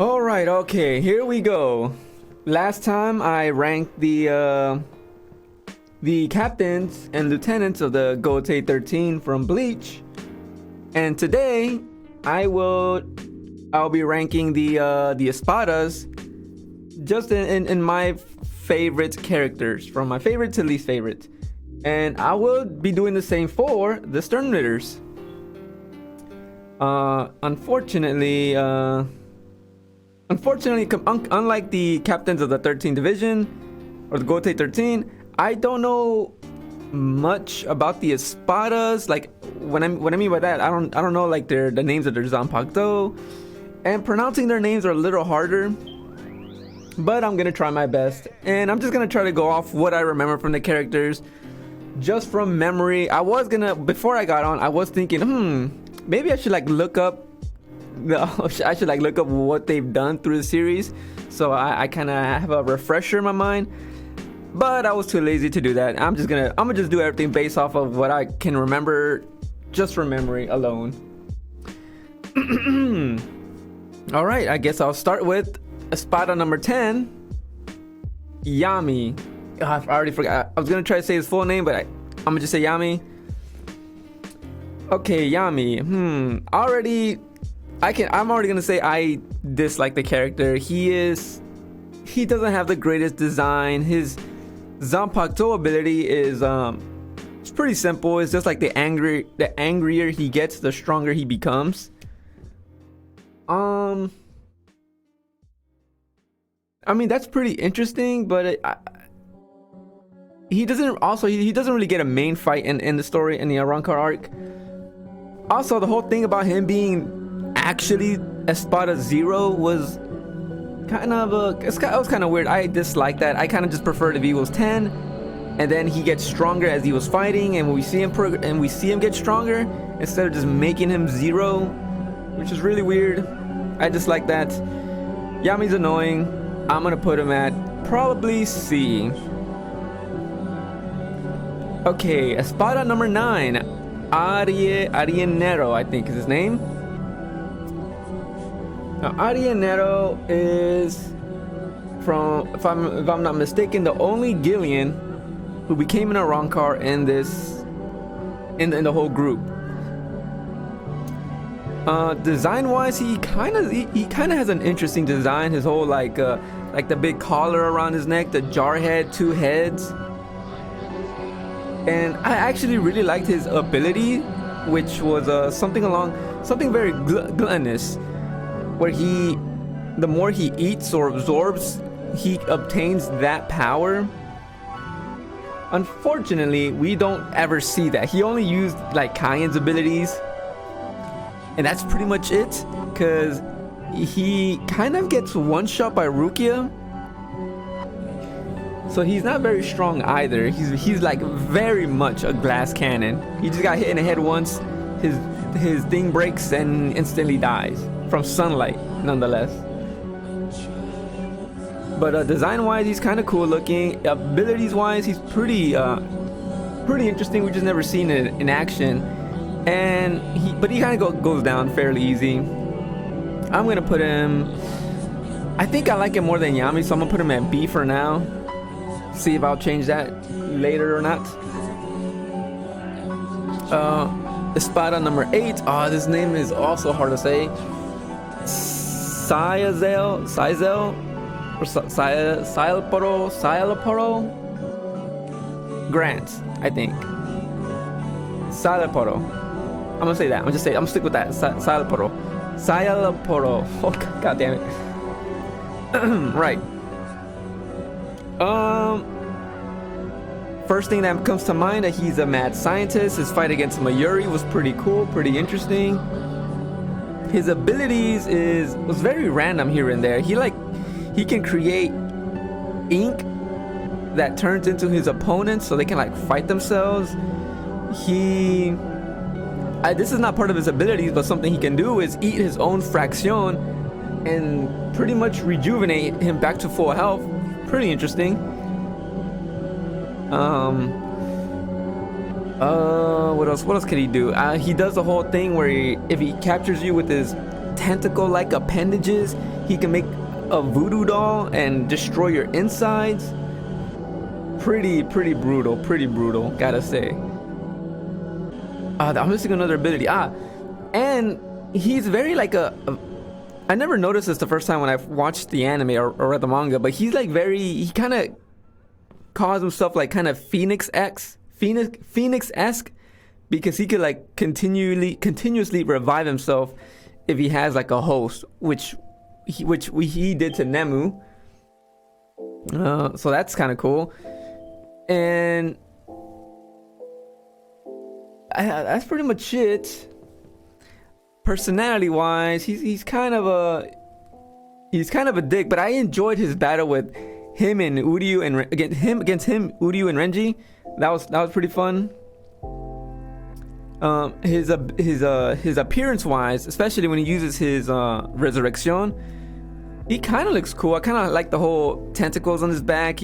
All right, okay, here we go. Last time I ranked the captains and lieutenants of the Gotei 13 from Bleach, and today I'll be ranking the Espadas, just in my favorite characters, from my favorite to least favorite, and I will be doing the same for the Sternitters. Unfortunately, unlike the captains of the 13th division or the Gotei 13, I don't know much about the Espadas. Like, what I mean by that, I don't know like the names of their Zanpakuto, and pronouncing their names are a little harder. But I'm gonna try my best, and I'm just gonna try to go off what I remember from the characters, just from memory. Before I got on, I was thinking, maybe I should like look up what they've done through the series, so I kind of have a refresher in my mind. But I was too lazy to do that. I'm gonna just do everything based off of what I can remember, just from memory alone. All right, I guess I'll start with Espada number 10, Yami. I already forgot. I was gonna try to say his full name, but I'm gonna just say Yami. Okay, Yami. I'm already gonna say I dislike the character. He doesn't have the greatest design. His Zanpakuto ability is it's pretty simple. It's just like the angrier he gets, the stronger he becomes. I mean, that's pretty interesting, but he doesn't really get a main fight in the story, in the Arrancar arc. Also, the whole thing about him being actually Espada 0 was kind of it was kind of weird. I dislike that. I kind of just preferred if he was 10 and then he gets stronger as he was fighting, and when we see him get stronger instead of just making him 0, which is really weird. I dislike that. Yami's annoying. I'm gonna put him at probably C. Okay, Espada number 9, Arianero, I think is his name. Now, Arianero is from, if I'm not mistaken, the only Gillian who became an Arrancar in the whole group. Design wise, he kind of has an interesting design. His whole like the big collar around his neck, the jar head, 2 heads. And I actually really liked his ability, which was something very gluttonous, where the more he eats or absorbs, he obtains that power. Unfortunately, we don't ever see that. He only used like Cayenne's abilities, and that's pretty much it, because he kind of gets one shot by Rukia. So he's not very strong either. He's like very much a glass cannon. He just got hit in the head once, his thing breaks and instantly dies from sunlight, nonetheless. But design wise, he's kind of cool looking. Abilities wise, he's pretty interesting. We've just never seen it in action, and he kind of goes down fairly easy. I'm gonna put him, I think I like him more than Yami, so I'm gonna put him at B for now. See if I'll change that later or not. Espada number 8. This name is also hard to say. Siazel or Silaporo Grant, I think. Silaporo. I'm gonna say that. I'm gonna stick with that. Silaporo. Oh, god damn it. Right. First thing that comes to mind, that he's a mad scientist. His fight against Mayuri was pretty cool, pretty interesting. His abilities was very random here and there. He can create ink that turns into his opponents so they can like fight themselves. This is not part of his abilities, but something he can do is eat his own fraction and pretty much rejuvenate him back to full health. Pretty interesting. What else can he do? He does the whole thing where if he captures you with his tentacle-like appendages. He can make a voodoo doll and destroy your insides. Pretty brutal, gotta say. I'm missing another ability. And he's very like I never noticed this the first time when I watched the anime or read the manga, but he's like he kind of calls himself like kind of Phoenix-esque, because he could like continuously revive himself if he has like a host, which he did to Nemu. So that's kind of cool. And that's pretty much it. Personality wise, he's kind of a dick, but I enjoyed his battle with him and Uryu, and against him, Uryu and Renji. That was pretty fun. His appearance wise, especially when he uses his resurrection, he kind of looks cool. I kind of like the whole tentacles on his back.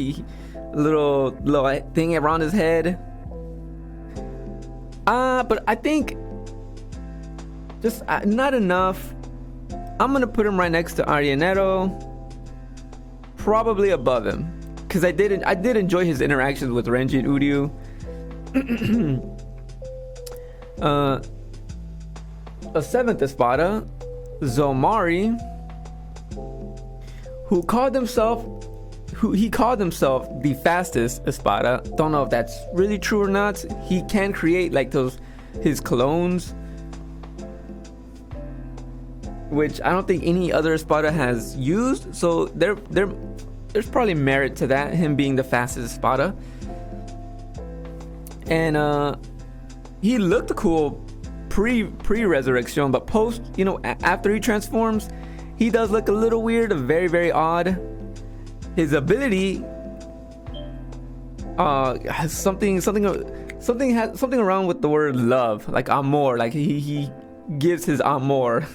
Little thing around his head. But I think just not enough. I'm gonna put him right next to Arianero, probably above him, because I did enjoy his interactions with Renji and Uryu. A seventh Espada, Zomari, he called himself the fastest Espada. Don't know if that's really true or not. He can create like his clones, which I don't think any other Espada has used. So there's probably merit to that, him being the fastest Espada. And he looked cool pre-resurrection, but post, after he transforms, he does look a little weird, very, very odd. His ability has something around with the word love, like amor, like he gives his amor.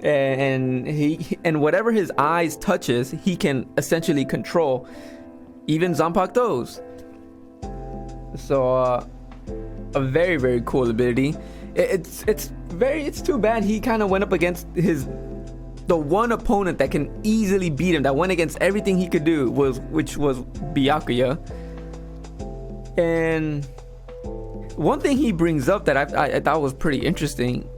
and whatever his eyes touches, he can essentially control, even Zanpakuto's. So a very, very cool ability. It's too bad he kind of went up against the one opponent that can easily beat him, that went against everything he could do, which was Byakuya. And one thing he brings up that I thought was pretty interesting,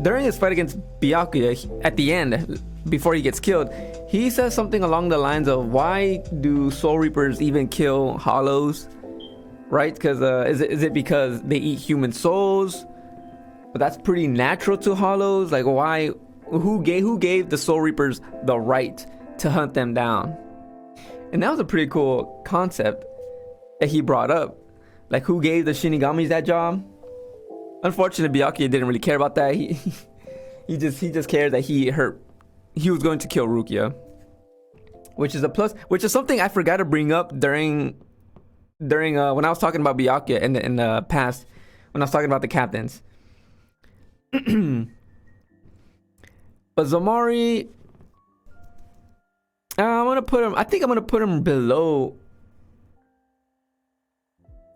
during his fight against Byakuya, at the end, before he gets killed, he says something along the lines of, why do Soul Reapers even kill Hollows? Right? Because is it because they eat human souls? But that's pretty natural to Hollows. Like, why? Who gave the Soul Reapers the right to hunt them down? And that was a pretty cool concept that he brought up. Like, who gave the Shinigamis that job? Unfortunately, Byakuya didn't really care about that. He just cared that he was going to kill Rukia, which is a plus. Which is something I forgot to bring up during when I was talking about Byakuya in the past, when I was talking about the captains. But Zomari, I'm gonna put him below.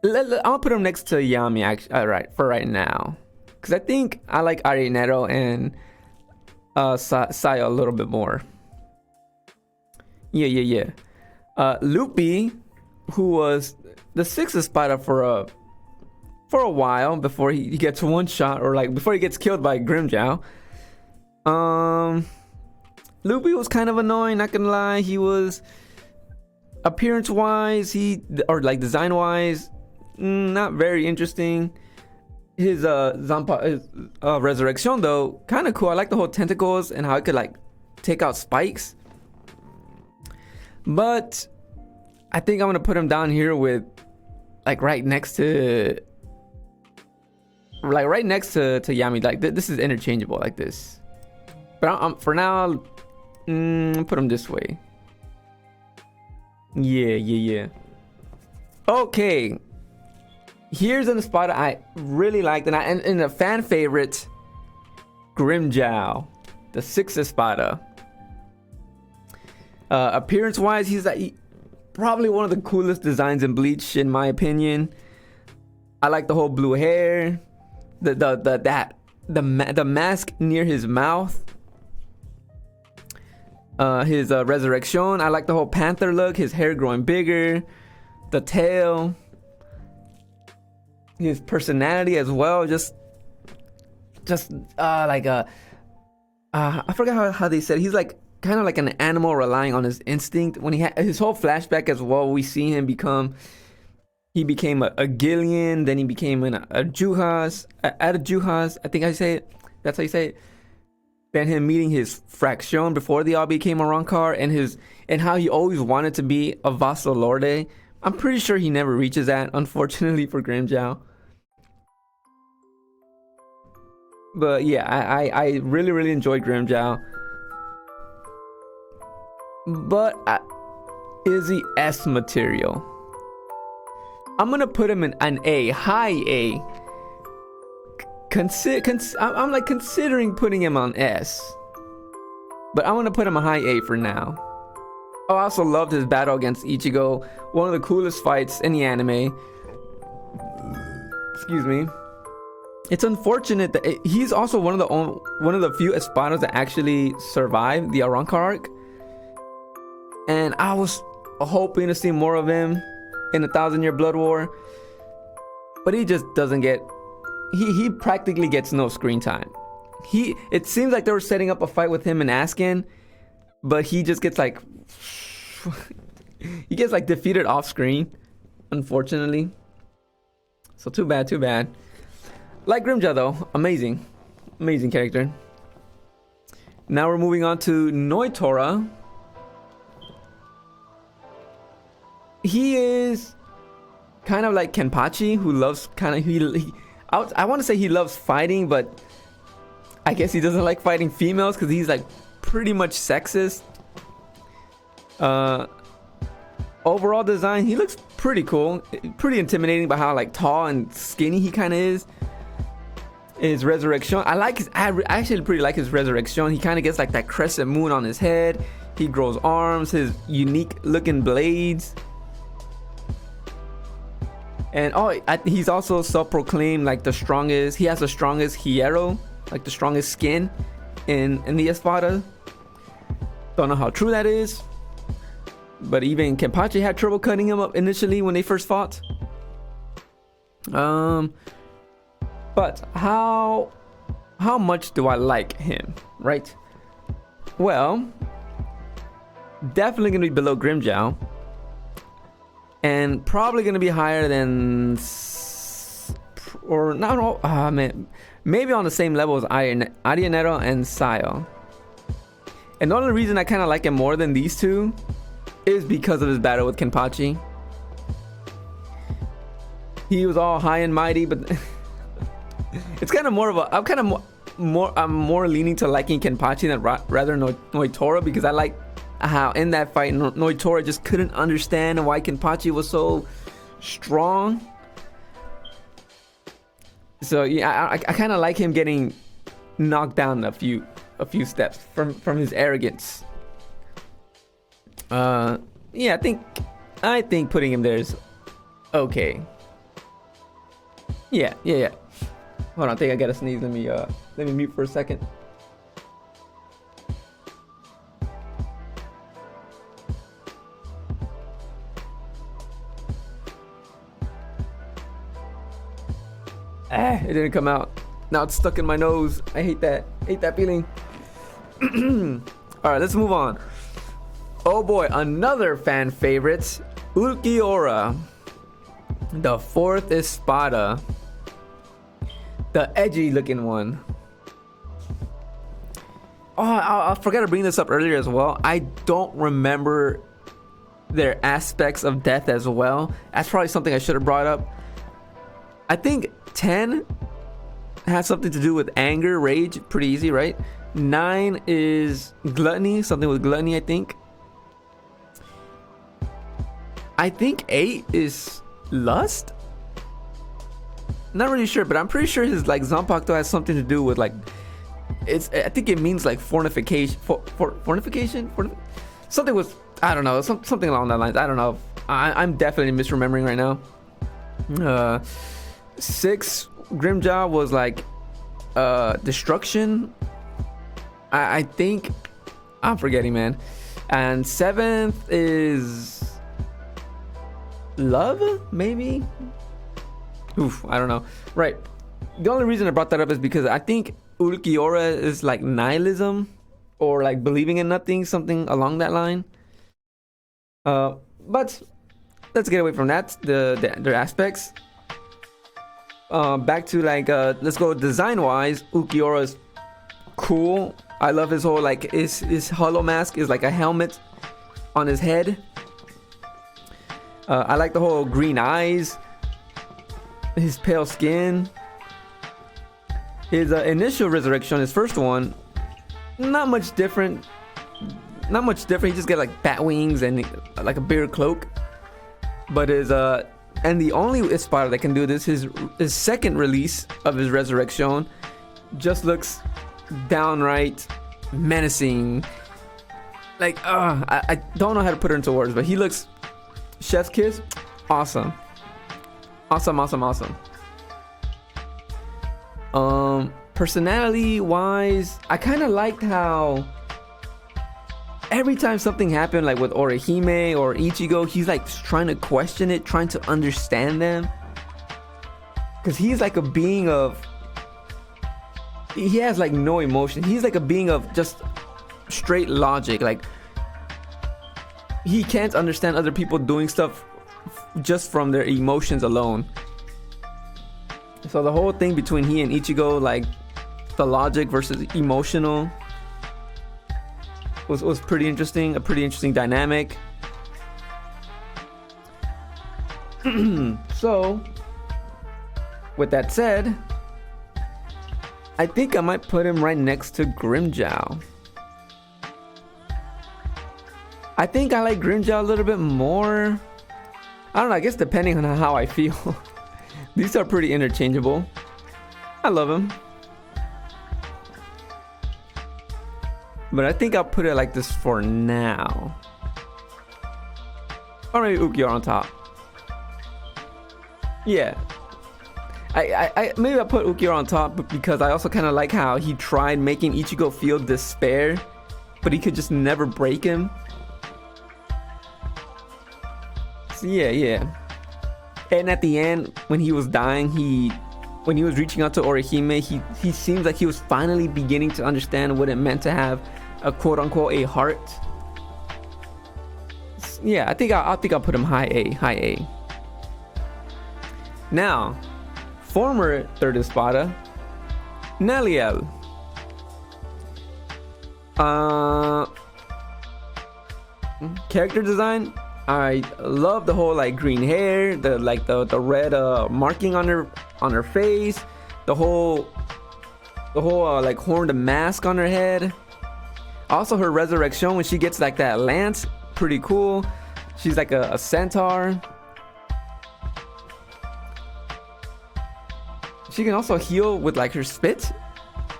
I'm gonna put him next to Yami, actually, right, for right now, because I think I like Arinero and Sayo a little bit more. Yeah. Loopy, who was the sixth Espada for a while before he gets one shot, or like before he gets killed by Grimmjow. Loopy was kind of annoying, not gonna lie. He was, appearance wise, or like design wise, not very interesting. His resurrection though, kind of cool. I like the whole tentacles and how it could like take out spikes. But I think I'm gonna put him down here with, like, right next to Yami. Like this is interchangeable, like this. But for now, put him this way. Yeah. Okay. Here's an Espada I really liked, and a fan favorite, Grimmjow, the sixth Espada. Appearance wise, he's probably one of the coolest designs in Bleach, in my opinion. I like the whole blue hair, that the mask near his mouth. His resurrection. I like the whole panther look. His hair growing bigger. The tail. His personality as well. Just like a. I forgot how they said it. He's like kind of like an animal relying on his instinct. When he had his whole flashback as well, we see him become. He became a Gillian, then he became a Juhas, at a Juhas. I think I say it. That's how you say it. Then him meeting his fraction before they all became a Rancor, and how he always wanted to be a Vassal Lorde. I'm pretty sure he never reaches that, unfortunately for Grimmjow. But yeah, I really, really enjoyed Grimmjow. But is he S material? I'm gonna put him in an A, high A. I'm like considering putting him on S, but I'm gonna put him a high A for now. I also loved his battle against Ichigo, one of the coolest fights in the anime. Excuse me. It's unfortunate that he's also one of the few Espadas that actually survived the Arrancar arc, and I was hoping to see more of him in the 1,000-Year Blood War, but he just doesn't get. He practically gets no screen time. It seems like they were setting up a fight with him and Askin, but he just gets like he gets like defeated off screen, unfortunately. So too bad. Like Grimmjow though, amazing character. Now we're moving on to Noitora. He is kind of like Kenpachi, who loves I want to say he loves fighting, but I guess he doesn't like fighting females because he's like pretty much sexist. Overall design, he looks pretty cool, pretty intimidating by how like tall and skinny he kind of is. His resurrection, I actually pretty like his resurrection. He kind of gets like that crescent moon on his head. He grows arms, his unique looking blades. And he's also self-proclaimed like the strongest. He has the strongest hierro, like the strongest skin in the Espada. Don't know how true that is, but even Kenpachi had trouble cutting him up initially when they first fought. But how much do I like him, right? Well, definitely gonna be below Grimmjow. And probably gonna be higher than, or not, maybe on the same level as Arianero and Sayo. And the only reason I kind of like him more than these two is because of his battle with Kenpachi. He was all high and mighty, but it's kind of more of a. I'm more leaning to liking Kenpachi than rather Noitora, because I like how in that fight Noitora just couldn't understand why Kenpachi was so strong. So yeah, I kind of like him getting knocked down a few steps from his arrogance. Yeah, I think putting him there is okay. Yeah. Hold on, I think I gotta sneeze. Let me mute for a second. It didn't come out. Now it's stuck in my nose. I hate that feeling. All right, let's move on. Oh boy, another fan favorite, Ulquiorra, the fourth Espada, the edgy looking one. Oh, I forgot to bring this up earlier as well. I don't remember their aspects of death as well. That's probably something I should have brought up. I think 10 has something to do with anger, rage, pretty easy, right? 9 is gluttony, something with gluttony, I think. I think 8 is lust. Not really sure, but I'm pretty sure his like Zanpakuto has something to do with like, I think it means like fornication, something with, I don't know, something along that lines. I don't know. I'm definitely misremembering right now. 6 Grimmjow was like destruction. I think I'm forgetting, man. And 7th is love, maybe. Oof, I don't know. Right. The only reason I brought that up is because I think Ulquiorra is like nihilism, or like believing in nothing, something along that line. But let's get away from that. Their aspects. Back to like let's go design wise. Ulquiorra is cool. I love his whole like his hollow mask is like a helmet on his head. I like the whole green eyes, his pale skin. His initial resurrection, his first one, not much different. Not much different. He just get like bat wings and like a bigger cloak. But his and the only Espada that can do this, his second release of his resurrection, just looks downright menacing. Like I don't know how to put it into words, but he looks chef's kiss. Awesome. Personality wise, I kind of liked how every time something happened, like with Orihime or Ichigo, he's like trying to question it, trying to understand them, because he's like a being of, he has like no emotion. He's like a being of just straight logic. Like he can't understand other people doing stuff just from their emotions alone. So the whole thing between he and Ichigo, like the logic versus emotional, was pretty interesting. A pretty interesting dynamic. So with that said, I think I might put him right next to Grimmjow. I think I like Grimmjow a little bit more. I don't know, I guess depending on how I feel. These are pretty interchangeable. I love him. But I think I'll put it like this for now. Or maybe Ulquiorra on top. Yeah. I maybe I put Ulquiorra on top because I also kind of like how he tried making Ichigo feel despair, but he could just never break him. So yeah. And at the end, when he was dying, when he was reaching out to Orihime, he seems like he was finally beginning to understand what it meant to have a quote unquote a heart. Yeah, I think I'll put him high A. Now, former third Espada, Neliel. Character design, I love the whole like green hair, the red marking on her face, the whole like horned mask on her head. Also her resurrection when she gets like that lance, pretty cool. She's like a centaur. She can also heal with like her spit.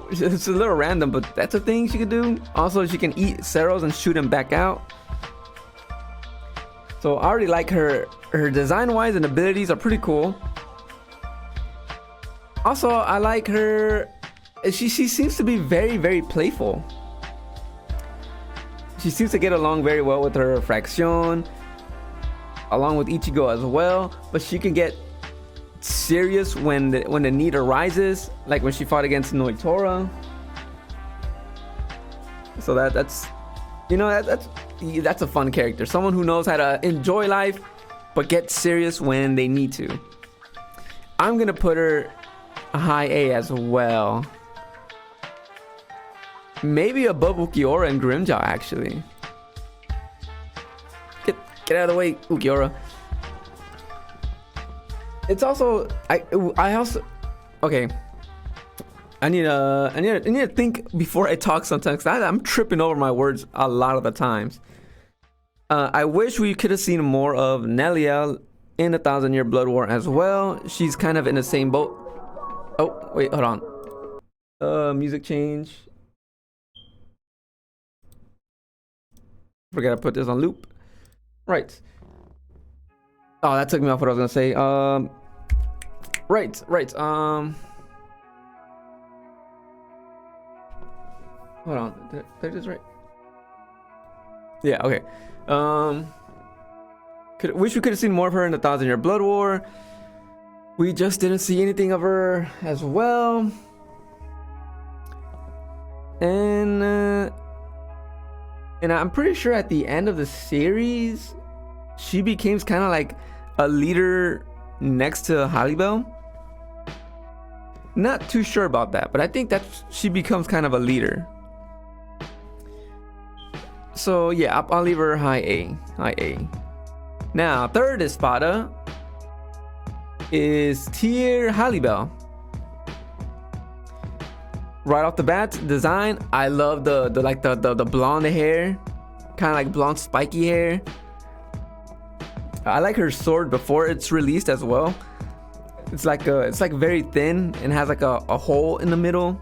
It's a little random, but that's a thing she can do. Also, she can eat Ceros and shoot him back out. So I already like her design wise, and abilities are pretty cool. Also, I like her, she seems to be very, very playful. She seems to get along very well with her fraction, along with Ichigo as well, but she can get serious when the need arises, like when she fought against Noitora. So that's a fun character, someone who knows how to enjoy life but get serious when they need to. I'm gonna put her a high A as well, maybe above Ulquiorra and Grimmjow actually. Get out of the way, Ulquiorra. It's also I also okay. I need to think before I talk sometimes, 'cause I'm tripping over my words a lot of the times. I wish we could have seen more of Neliel in the 1,000-Year Blood War as well. She's kind of in the same boat. Oh wait, hold on. Music change. Forgot to put this on loop. Right. Oh, that took me off what I was gonna say. Right. Hold on, did I just right? Yeah, okay. Wish we could have seen more of her in the 1,000-Year Blood War. We just didn't see anything of her as well. And I'm pretty sure at the end of the series, she becomes kind of like a leader next to Halibel. Not too sure about that, but I think that she becomes kind of a leader. So yeah, I'll leave her high A. High A. Now, third Espada is Tier Halibel. Right off the bat, design, I love the blonde hair, kind of like blonde spiky hair. I like her sword before it's released as well. It's like very thin and has like a hole in the middle.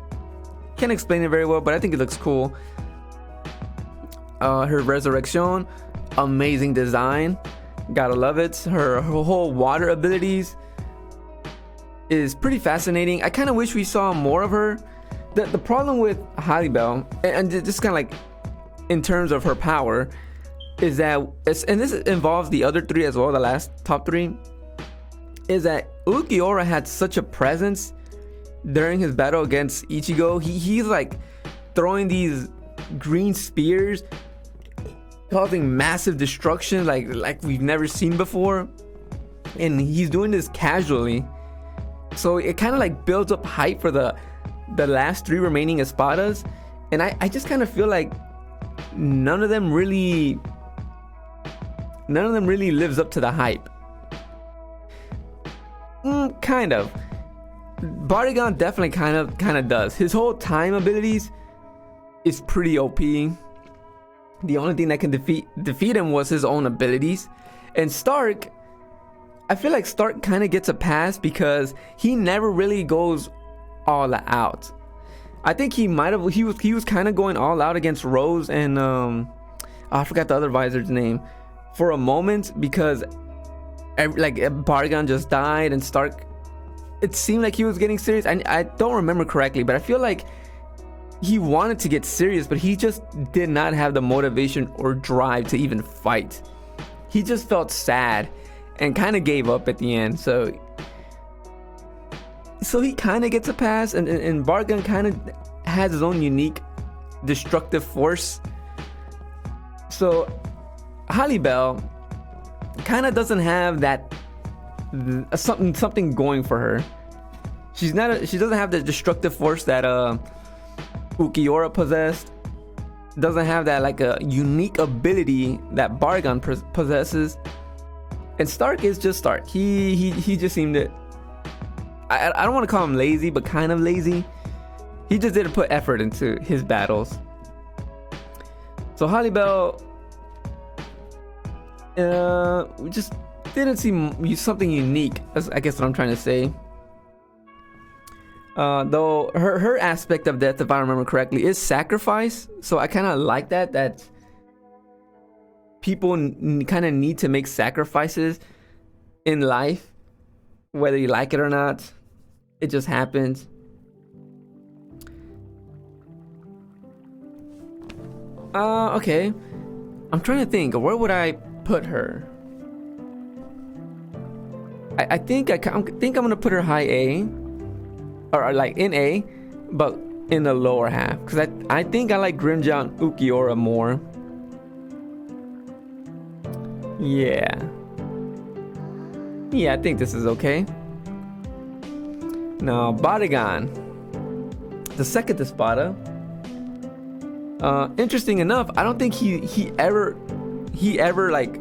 Can't explain it very well, but I think it looks cool. Her resurrection, amazing design, gotta love it. Her whole water abilities is pretty fascinating. I kind of wish we saw more of her. The problem with Halibel, and just kind of like in terms of her power, is that and this involves the other three as well, the last top three, is that Ulquiorra had such a presence during his battle against Ichigo. He's like throwing these green spears, causing massive destruction like we've never seen before, and he's doing this casually. So it kind of like builds up hype for the last three remaining Espadas, and I just kind of feel like none of them really lives up to the hype. Kind of. Bodyguard definitely kind of does. His whole time abilities is pretty OP. The only thing that can defeat him was his own abilities. And Stark, I feel like Stark kind of gets a pass because he never really goes all out. I think he was kind of going all out against Rose and I forgot the other visor's name for a moment, because Bodyguard just died and Stark, it seemed like he was getting serious. I don't remember correctly, but I feel like he wanted to get serious, but he just did not have the motivation or drive to even fight. He just felt sad and kind of gave up at the end. So he kind of gets a pass, and Bodyguard kind of has his own unique destructive force. So Halibel kind of doesn't have that something going for her. She doesn't have the destructive force that Ulquiorra possessed. Doesn't have that like a unique ability that Bodyguard possesses. And Stark is just Stark. He just seemed to, I don't want to call him lazy, but kind of lazy. He just didn't put effort into his battles. So Halibel, we just didn't see something unique. That's, I guess, what I'm trying to say. Though her aspect of death, if I remember correctly, is sacrifice. So I kind of like that people kind of need to make sacrifices in life, whether you like it or not. It just happens. Okay. I'm trying to think. Where would I put her? I think I'm gonna put her high A, or like in A, but in the lower half, because I think I like Grimjaw and Ulquiorra more. Yeah, I think this is okay. Now Bodyguard, the second Espada. Interesting enough, I don't think he ever like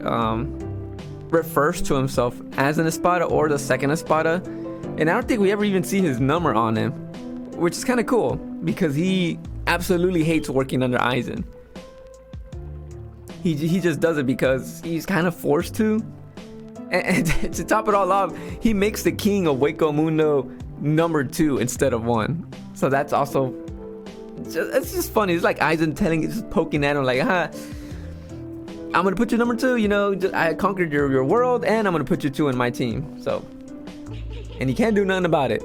refers to himself as an Espada or the second Espada, and I don't think we ever even see his number on him, which is kind of cool because he absolutely hates working under Aizen. He just does it because he's kind of forced to. And to top it all off, he makes the king of Hueco Mundo number 2 instead of 1. So that's also it's just funny. It's like Aizen just poking at him like, I'm gonna put you number 2. You know, I conquered your world, and I'm gonna put you 2 in my team. So, and you can't do nothing about it.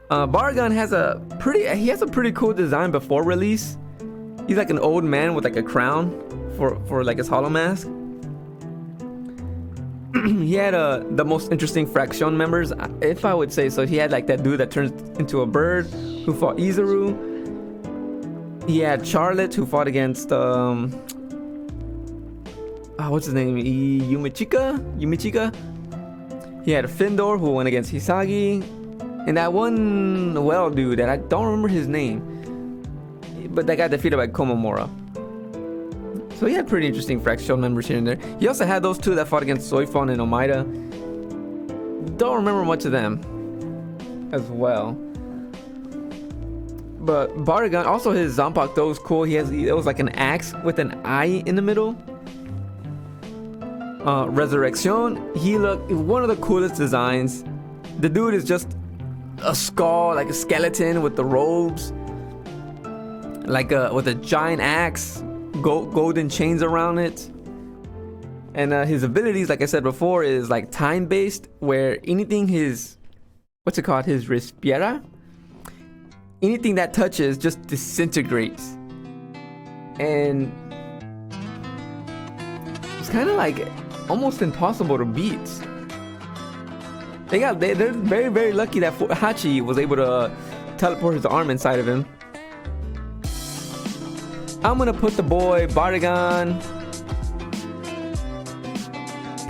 Bodyguard has a pretty cool design before release. He's like an old man with like a crown for like his hollow mask. He had the most interesting faction members, if I would say so. He had like that dude that turns into a bird who fought Izuru. He had Charlotte who fought against what's his name? Yumichika. He had Findor who went against Hisagi, and that one dude that I don't remember his name, but that got defeated by Komamura. So he had pretty interesting faction members here and there. He also had those two that fought against Soifon and Omaida. Don't remember much of them as well. But Bodyguard, also his Zanpakuto was cool. It was like an axe with an eye in the middle. Resurrection, he looked one of the coolest designs. The dude is just a skull, like a skeleton with the robes, like with a giant axe, golden chains around it. And his abilities, like I said before, is like time based, where anything his Respiera, anything that touches just disintegrates. And it's kind of like almost impossible to beat. They're very, very lucky that Hachi was able to teleport his arm inside of him. I'm gonna put the boy Bodyguard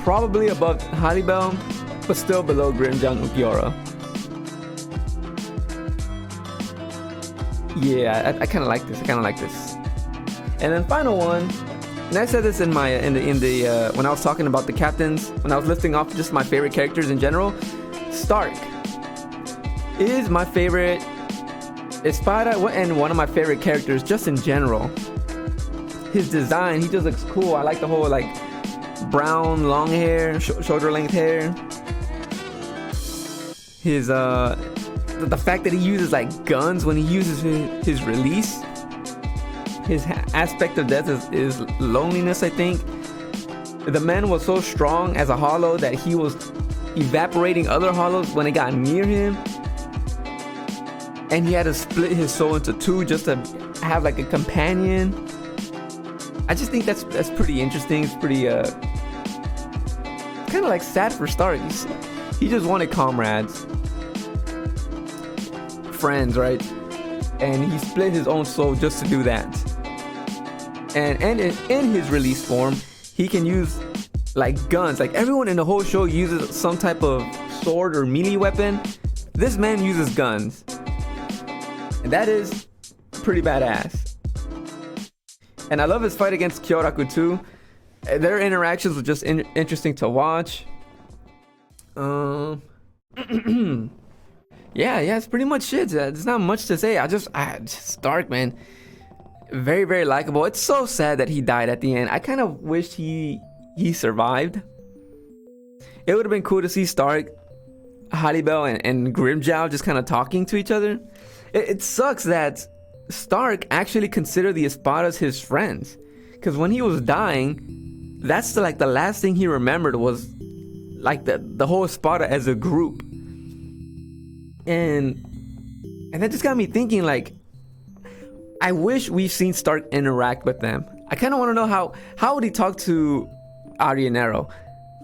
probably above Haribel, but still below Grimmjow and Ukiura. Yeah, I kind of like this. And then final one. And I said this in the when I was talking about the captains, when I was listing off just my favorite characters in general. Stark is my favorite Espada and one of my favorite characters just in general. His design, he just looks cool. I like the whole like brown long hair, shoulder length hair. His the fact that he uses like guns when he uses his release. His aspect of death is loneliness, I think. The man was so strong as a hollow that he was evaporating other hollows when it got near him. And he had to split his soul into two just to have like a companion. I just think that's pretty interesting. It's pretty kind of like sad for Stark. He just wanted comrades. Friends, right? And he split his own soul just to do that. And in his release form, he can use like guns. Like everyone in the whole show uses some type of sword or melee weapon. This man uses guns, and that is pretty badass. And I love his fight against Kyoraku too. Their interactions were just interesting to watch. Yeah, it's pretty much it. There's not much to say. I just Stark, man. Very, very likable. It's so sad that he died at the end. I kind of wished he survived. It would have been cool to see Stark, Haribel, and Grimmjow just kind of talking to each other. It sucks that Stark actually considered the Espadas his friends, because when he was dying, that's the last thing he remembered was like the whole Espada as a group. And that just got me thinking, like, I wish we've seen Stark interact with them. I kind of want to know how would he talk to Arianero,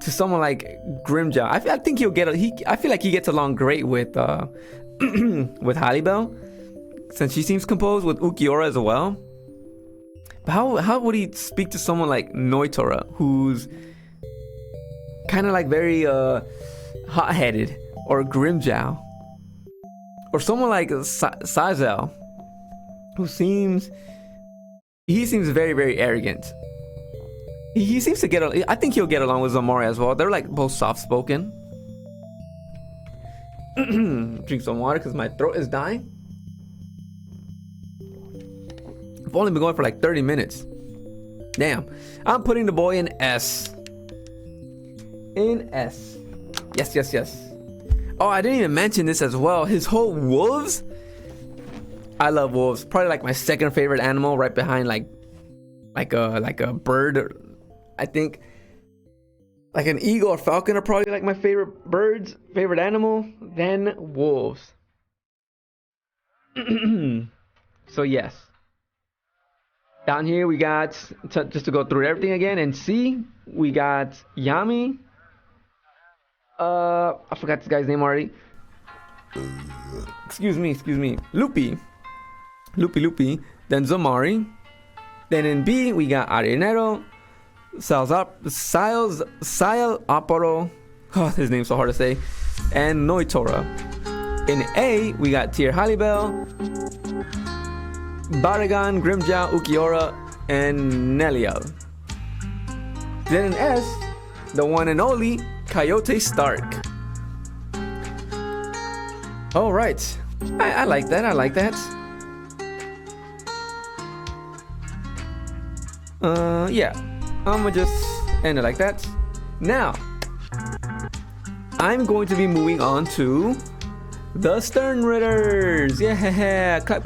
to someone like Grimmjow. I think I feel like he gets along great with with Haribel, since she seems composed, with Ukiura as well. But how would he speak to someone like Noitora, who's kind of like very hot-headed, or Grimmjow, or someone like Sazel, who seems very, very arrogant. He seems to I think he'll get along with Zamora as well. They're like both soft-spoken. Drink some water because my throat is dying. I've only been going for like 30 minutes. Damn. I'm putting the boy in S. In S. Yes. Oh, I didn't even mention this as well. His whole wolves. I love wolves. Probably like my second favorite animal, right behind like a bird. I think like an eagle or falcon are probably like my favorite animal. Then wolves. So yes. Down here we got, just to go through everything again and see, we got Yami. I forgot this guy's name already. Excuse me. Loopy. Then Zomari. Then in B, we got Arenero. Siles Aporo. Oh, his name's so hard to say. And Noitora. In A, we got Tyr Halibel, Baragan, Grimja, Ukiora, and Neliel. Then in S, the one and only Coyote Stark. Alright. I like that. Yeah. I'm gonna just end it like that. Now, I'm going to be moving on to the Sternitters. Yeah, clap.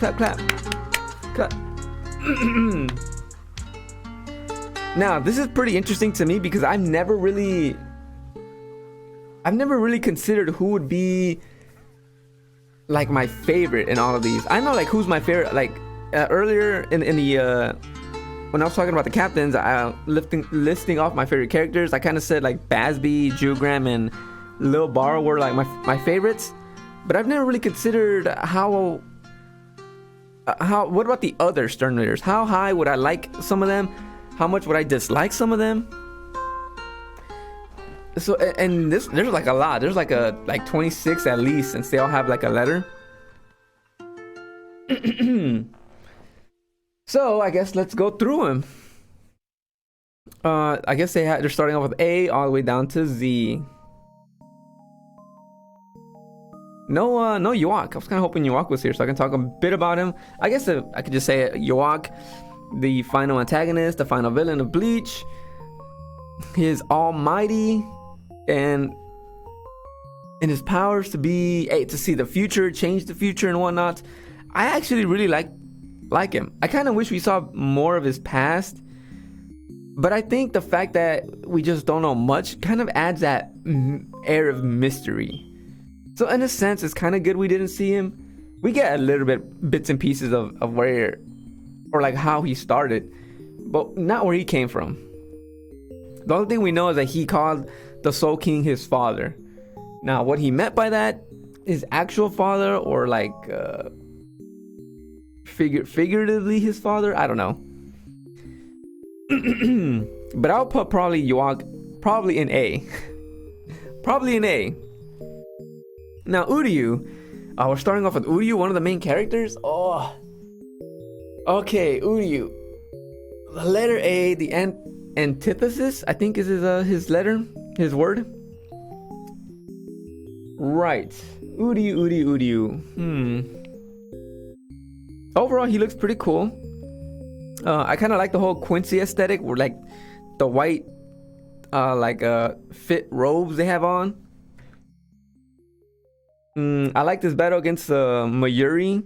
Now, this is pretty interesting to me because I've never really considered who would be like my favorite in all of these. I know like who's my favorite. Like earlier in the when I was talking about the captains, listing off my favorite characters, I kind of said like Basby, Jugram, and Lil Bar were like my favorites. But I've never really considered what about the other Sternitters? How high would I like some of them? How much would I dislike some of them? So, and there's like a lot. There's like 26 at least, since they all have like a letter. So I guess let's go through them. I guess they're starting off with A all the way down to Z. No Yuak. I was kind of hoping Yuak was here so I can talk a bit about him. I guess I could just say Yuak, the final antagonist, the final villain of Bleach. He is almighty, and his powers to see the future, change the future, and whatnot. I actually really like him. I kind of wish we saw more of his past, but I think the fact that we just don't know much kind of adds that air of mystery. So in a sense, it's kind of good we didn't see him. We get a little bits and pieces of where, or like how he started, but not where he came from. The only thing we know is that he called the Soul King his father. Now, what he meant by that, his actual father, or like figuratively his father, I don't know. But I'll put probably Yuak in A. Probably in A. Now, Uryu. We're starting off with Uryu, one of the main characters. Oh. Okay, Uryu. The letter A, the antithesis, I think is his letter, his word. Right. Uryu. Overall, he looks pretty cool. I kind of like the whole Quincy aesthetic, where like the white, fit robes they have on. I like this battle against Mayuri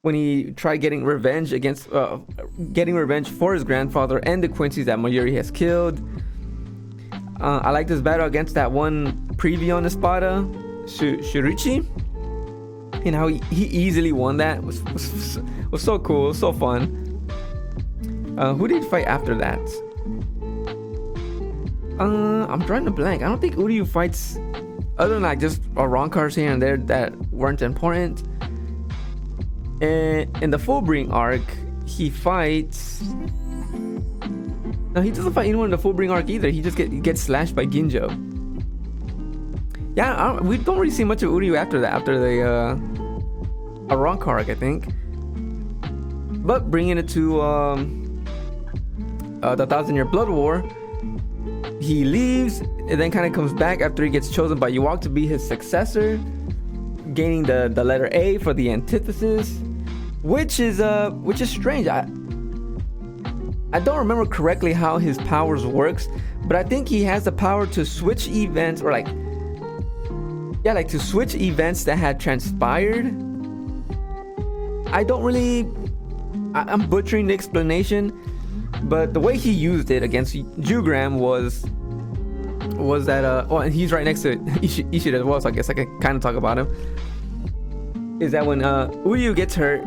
when he tried getting revenge for his grandfather and the Quincy's that Mayuri has killed. I like this battle against that one preview on Espada, Shurichi, and how he easily won that. Was so cool, so fun. Who did he fight after that? I'm drawing a blank. I don't think Uryu fights other than like just wrong cards here and there that weren't important. And in the Fullbring arc, he fights. No, he doesn't fight anyone in the Fullbring arc either. He just gets slashed by Ginjo. Yeah, we don't really see much of Uryu after that. After the Aranka arc, I think. But bringing it to the 1,000-Year Blood War, he leaves and then kind of comes back after he gets chosen by Yuak to be his successor, gaining the letter A for the antithesis, which is strange. I don't remember correctly how his powers works, but I think he has the power to switch events, or to switch events that had transpired. I'm butchering the explanation, but the way he used it against Jugram was that and he's right next to Ishida as well, so I guess I can kind of talk about him. is that when Uryu gets hurt,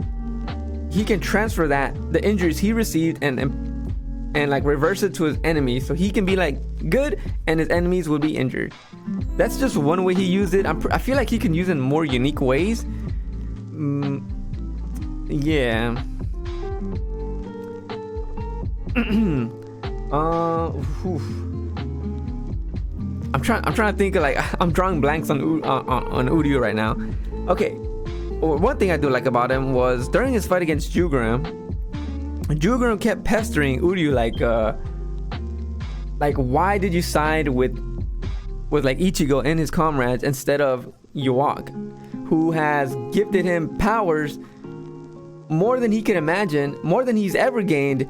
he can transfer the injuries he received and like reverse it to his enemies, so he can be like good and his enemies will be injured. That's just one way he used it. I feel like he can use it in more unique ways. Yeah. I'm trying to think of, like, I'm drawing blanks on Uryu right now. Okay, one thing I do like about him was during his fight against Jugram kept pestering Uryu like why did you side with like Ichigo and his comrades instead of Yuak, who has gifted him powers more than he can imagine, more than he's ever gained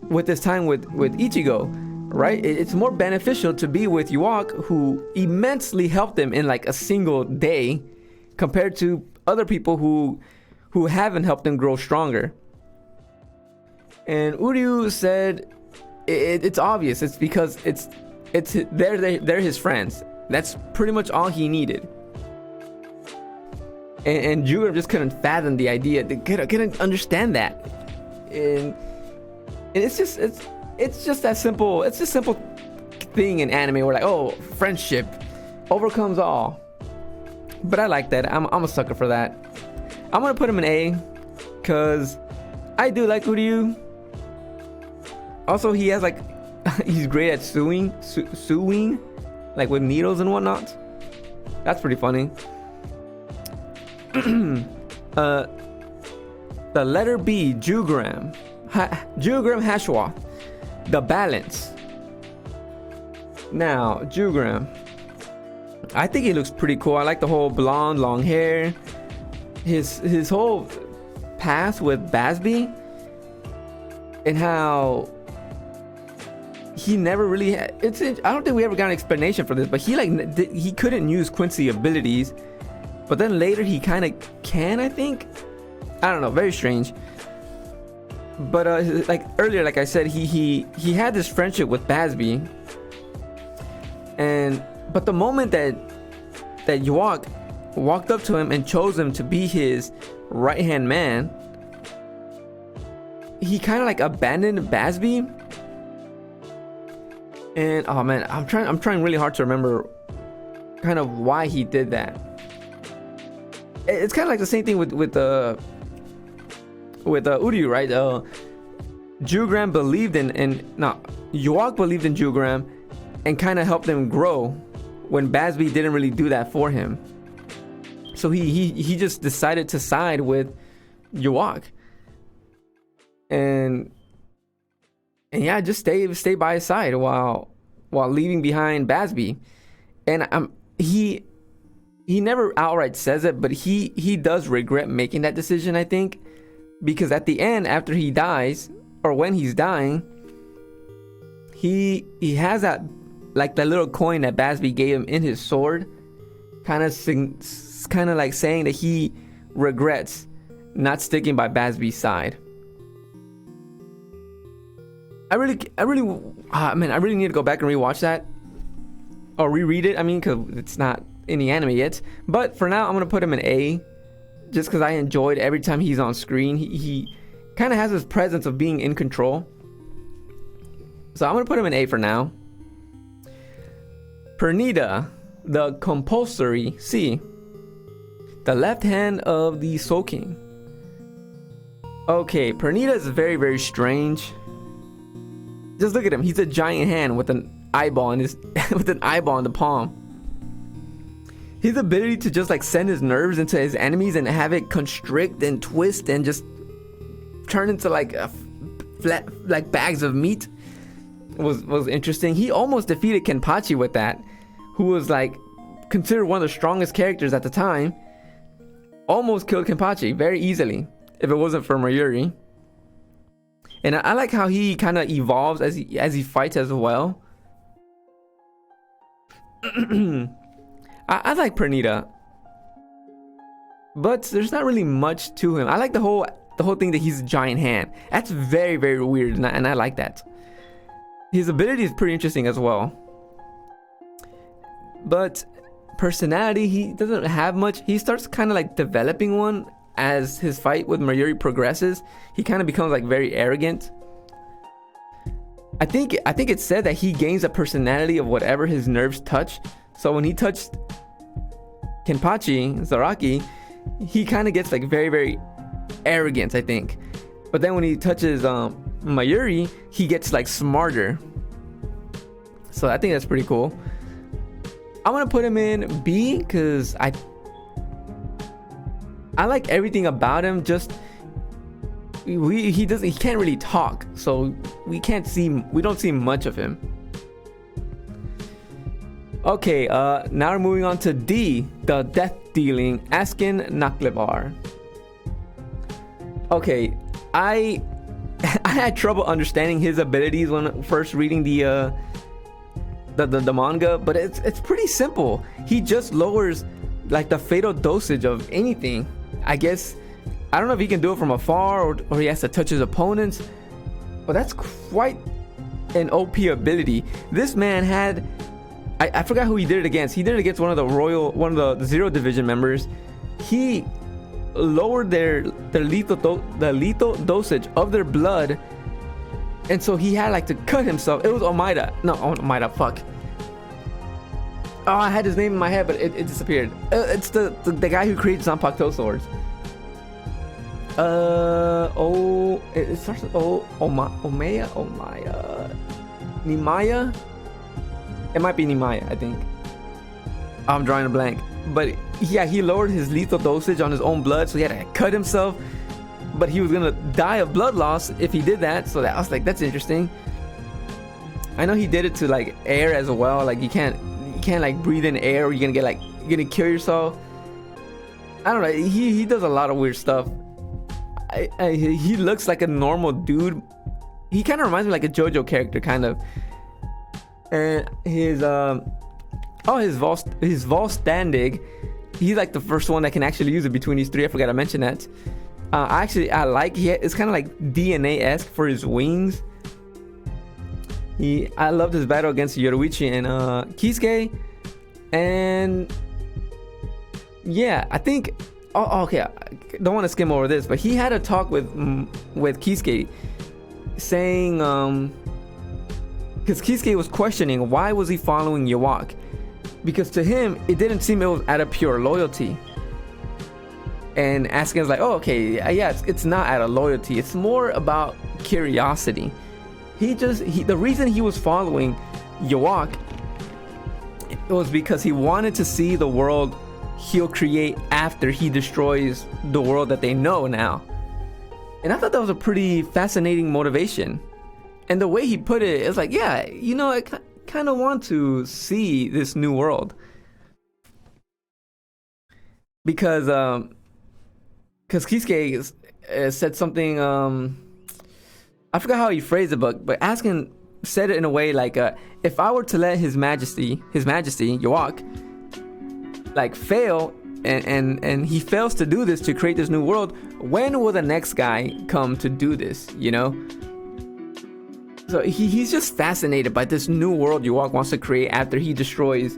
with his time with Ichigo, right? It's more beneficial to be with Yuak, who immensely helped him in like a single day, compared to other people who haven't helped him grow stronger. And Uryu said it's obvious. It's because they're his friends. That's pretty much all he needed. And Jugram just couldn't fathom the idea. They couldn't understand that. And it's just that simple. It's just simple thing in anime where like, oh, friendship overcomes all. But I like that. I'm a sucker for that. I'm gonna put him in A because I do like Uryu. Also, he has like he's great at sewing like with needles and whatnot. That's pretty funny. The letter B, Jugram Hashwa, the balance. Now, Jugram, I think he looks pretty cool. I like the whole blonde, long hair. His whole past with Basby, and how he never really I don't think we ever got an explanation for this, but he couldn't use Quincy abilities, but then later he kind of can, I think. I don't know, very strange. But like earlier, like I said, he had this friendship with Basby, but the moment that Yuak walked up to him and chose him to be his right hand man, he kind of like abandoned Basby. And oh man, I'm trying really hard to remember kind of why he did that. It's kind of like the same thing with Uryu, right? Jugram believed Yuak believed in Jugram and kind of helped him grow when Basby didn't really do that for him. So he just decided to side with Yuak, and yeah, just stay by his side while leaving behind Basby. And he never outright says it, but he does regret making that decision, I think, because at the end, after he dies, or when he's dying, he has that little coin that Basby gave him in his sword, kind of like saying that he regrets not sticking by Basby's side. I really need to go back and rewatch that or reread it. I mean, because it's not in the anime yet. But for now, I'm gonna put him in A, just because I enjoyed every time he's on screen. He kind of has this presence of being in control. So I'm gonna put him in A for now. Pernida, the compulsory C, the left hand of the Soul King. Okay, Pernida is very, very strange. Just look at him. He's a giant hand with an eyeball in with an eyeball in the palm. His ability to just like send his nerves into his enemies and have it constrict and twist and just turn into like a flat, like bags of meat was interesting. He almost defeated Kenpachi with that, who was like considered one of the strongest characters at the time. Almost killed Kenpachi very easily if it wasn't for Mayuri. And I like how he kind of evolves as he fights as well. I like Pernida, but there's not really much to him. I like the whole thing that he's a giant hand. That's very, very weird, and I like that. His ability is pretty interesting as well. But personality, he doesn't have much. He starts kind of like developing one as his fight with Mayuri progresses. He kind of becomes like very arrogant. I think it said that he gains a personality of whatever his nerves touch. So when he touched Kenpachi Zaraki, he kind of gets like very, very arrogant, I think. But then when he touches Mayuri, he gets like smarter. So I think that's pretty cool. I'm gonna put him in B because I like everything about him. Just he can't really talk, so we don't see much of him. Okay, now we're moving on to D, the death dealing Askin Naklebar. Okay, I had trouble understanding his abilities when first reading the manga, but it's pretty simple. He just lowers like the fatal dosage of anything. I guess I don't know if he can do it from afar or he has to touch his opponents, but that's quite an OP ability. This man had I forgot who he did it against. He did it against one of the Zero Division members. He lowered the lethal dosage of their blood, and so he had like to cut himself. It was Omaida, fuck. Oh, I had his name in my head, but it disappeared. It's the guy who created Zanpakuto swords. It starts with Omaya, Nimaya. It might be Nimaya, I think. I'm drawing a blank. But yeah, he lowered his lethal dosage on his own blood, so he had to cut himself. But he was gonna die of blood loss if he did that. So I was like, that's interesting. I know he did it to like air as well. Like you can't like breathe in air, or you're gonna kill yourself. I don't know. He does a lot of weird stuff. He looks like a normal dude. He kind of reminds me like a JoJo character, kind of. And his Volstandig, he's like the first one that can actually use it between these three. I forgot to mention that. It's kind of like DNA-esque for his wings. I loved his battle against Yoruichi and Kisuke. And yeah, I think okay, I don't want to skim over this, but he had a talk with Kisuke, saying because Kisuke was questioning why was he following Yawak, because to him it didn't seem it was out of pure loyalty. And Askin's like, oh, okay, yeah, it's not out of loyalty, it's more about curiosity. The reason he was following Yawak, it was because he wanted to see the world he'll create after he destroys the world that they know now. And I thought that was a pretty fascinating motivation. And the way he put it, it's like, yeah, I kind of want to see this new world. Because Kisuke said something, I forgot how he phrased it, but Askin said it in a way like, if I were to let His Majesty, Yawak, like fail, and he fails to do this to create this new world, when will the next guy come to do this, So he's just fascinated by this new world Yawak wants to create after he destroys,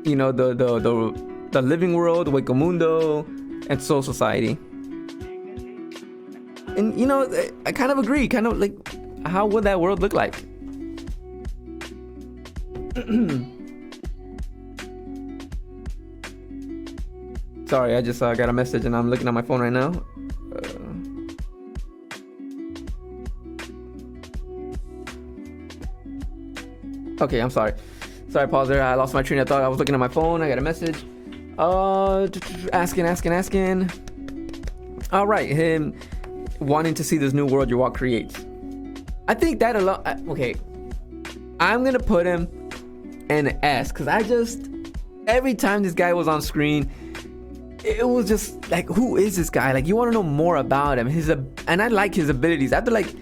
the living world, Wakamundo, and Soul Society. And I kind of agree. Kind of like, how would that world look like? Sorry, I just got a message and I'm looking at my phone right now. Okay, I'm sorry. Sorry, pause there. I lost my train of thought. I was looking at my phone. I got a message. Asking. All right, him wanting to see this new world Yawak creates. I think that okay, I'm gonna put him in S, because every time this guy was on screen, it was just like, who is this guy? Like, you want to know more about him. And I like his abilities. After like,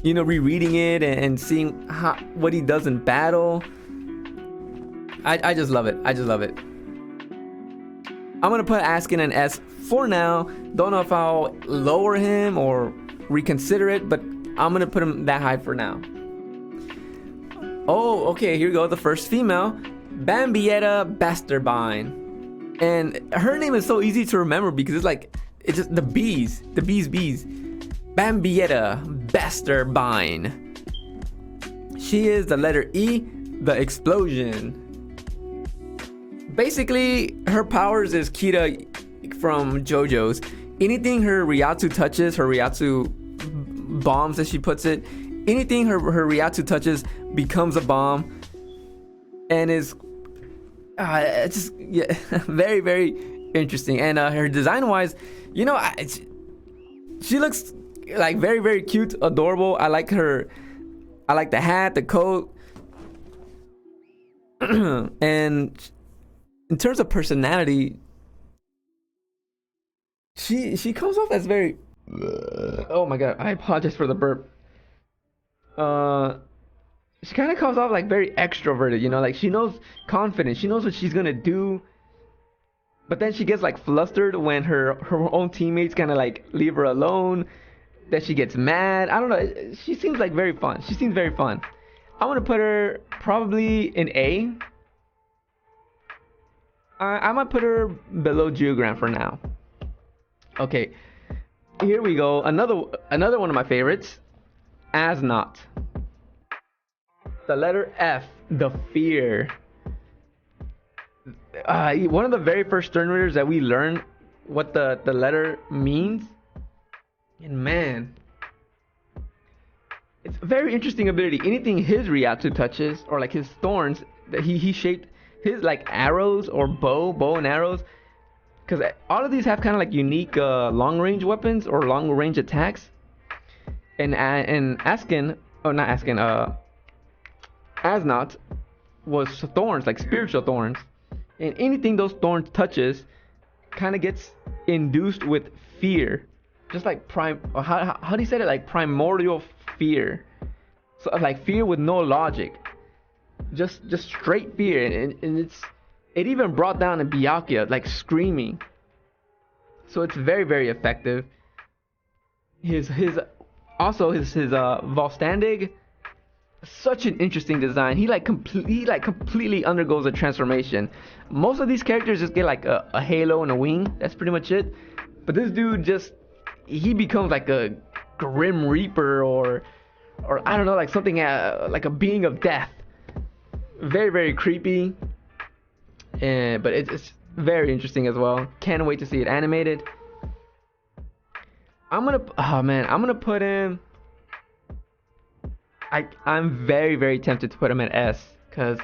rereading it and seeing what he does in battle, I just love it. I'm gonna put Askin in S for now. Don't know if I'll lower him or reconsider it, but I'm gonna put him that high for now. Oh, okay, here we go. The first female, Bambietta Basterbine. And her name is so easy to remember because it's just the bees. Bambietta Basterbine. She is the letter E, the explosion. Basically, her powers is Kita from JoJo's. Anything her Ryatsu touches, her Ryatsu bombs as she puts it, anything her Ryatsu touches becomes a bomb. And is it's just very, very interesting. And her design wise, she looks like very, very cute, adorable. I like her. I like the hat, the coat. And in terms of personality, she comes off as very oh my god, I apologize for the burp. She kind of comes off like very extroverted, like she knows, confident, she knows what she's gonna do, but then she gets like flustered when her own teammates kind of like leave her alone, that she gets mad. I don't know, she seems like very fun. She seems very fun. I'm gonna put her probably in A. I might put her below Geogram for now. Okay, here we go. Another one of my favorites, Asnot. The letter F, the fear. One of the very first Sternitters that we learn what the letter means. And man, it's a very interesting ability. Anything his Ryatsu touches, or like his thorns that he shaped, his like arrows or bow and arrows, because all of these have kind of like unique long range weapons or long range attacks. And Askin, oh not Askin, Asnot was thorns, like spiritual thorns, and anything those thorns touches kind of gets induced with fear, just like how do you say it, like primordial fear. So like fear with no logic, just straight fear. And it even brought down a Byakuya, like screaming. So it's very, very effective. His Volstandig, such an interesting design. He completely undergoes a transformation. Most of these characters just get like a halo and a wing. That's pretty much it. But this dude he becomes like a Grim Reaper or I don't know, like something like a being of death. Very, very creepy. But it's very interesting as well. Can't wait to see it animated. I'm gonna put him. I'm very, very tempted to put him at S, because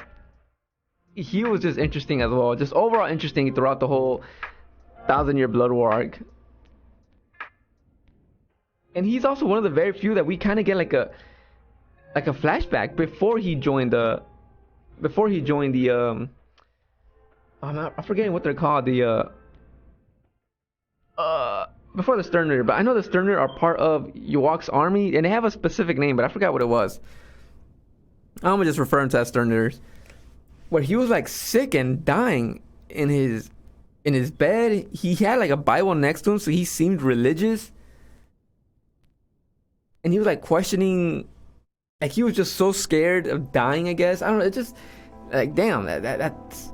he was just interesting as well. Just overall interesting throughout the whole 1,000-year Blood War arc. And he's also one of the very few that we kind of get like a flashback before he joined the I'm forgetting what they're called, before the Sternitter, but I know the Sternitter are part of Yuwak's army, and they have a specific name, but I forgot what it was. I'm gonna just refer him to as Sternritters. Where he was like sick and dying in his bed. He had like a Bible next to him, so he seemed religious. And he was like questioning, like he was just so scared of dying, I guess. I don't know, it just like, damn, that's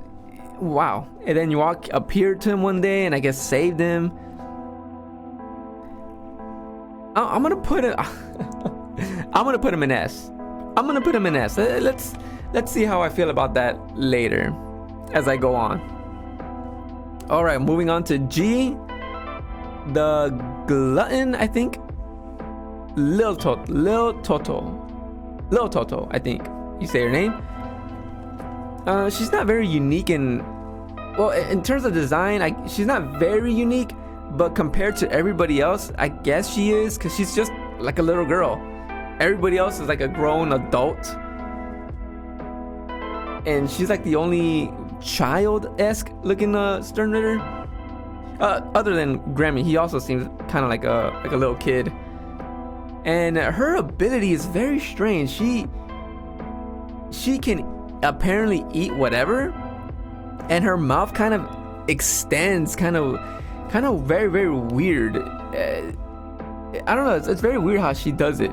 wow. And then Yuwak appeared to him one day and I guess saved him. I'm gonna put him in S. I'm gonna put him in S. Let's see how I feel about that later as I go on. All right, moving on to G, the Glutton, I think. Lil Toto, I think you say her name. She's not very unique in terms of design. She's not very unique, but compared to everybody else, I guess she is, because she's just like a little girl. Everybody else is like a grown adult, and she's like the only child-esque looking Sternitter. Other than Grammy, he also seems kind of like a little kid. And her ability is very strange. She can apparently eat whatever, and her mouth kind of extends, kind of very, very weird. I don't know, it's very weird how she does it.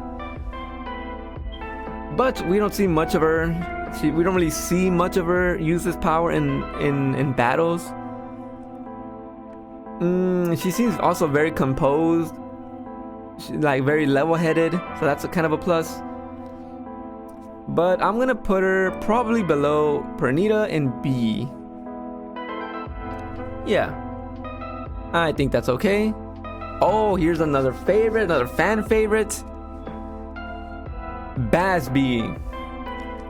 But we don't see much of her. We don't really see much of her use this power in battles. She seems also very composed. She's like very level-headed, so that's a kind of a plus. But I'm gonna put her probably below Pernita in B. Yeah, I think that's okay. Oh, here's another favorite, another fan favorite. Basby.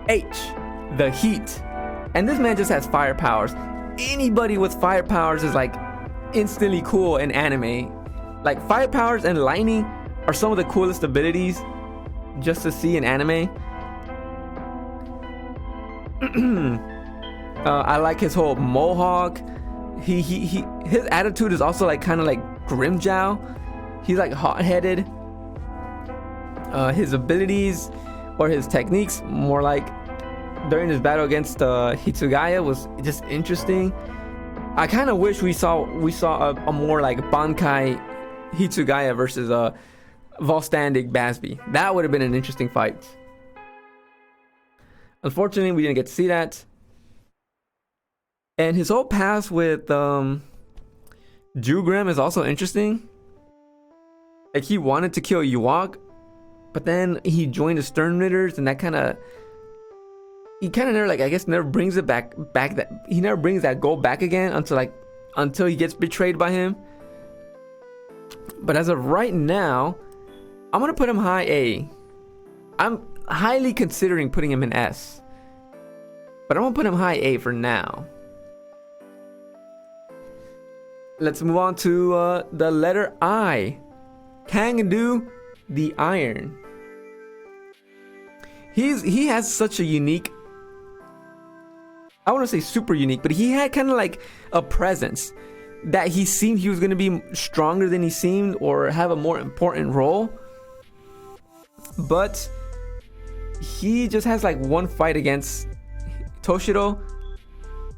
H, the Heat. And this man just has fire powers. Anybody with fire powers is like instantly cool in anime. Like, fire powers and lightning are some of the coolest abilities just to see in anime. I like his whole mohawk. His attitude is also like kind of like Grimjow. He's like hot-headed. His abilities or his techniques, more like during his battle against Hitsugaya, was just interesting. I kind of wish we saw a more like Bankai Hitsugaya versus Volstandig Basby. That would have been an interesting fight. Unfortunately, we didn't get to see that. And his whole past with Jugram is also interesting. Like, he wanted to kill Yuwak, but then he joined the Sternitters, and that he never, like, I guess never brings it back that he never brings that goal back again until he gets betrayed by him. But as of right now, I'm gonna put him high A. I'm highly considering putting him in S, but I'm gonna put him high A for now. Let's move on to the letter I. Kangdu the Iron. He has such a unique, I want to say super unique, but he had kind of like a presence that he seemed he was going to be stronger than he seemed or have a more important role. But he just has like one fight against Toshiro,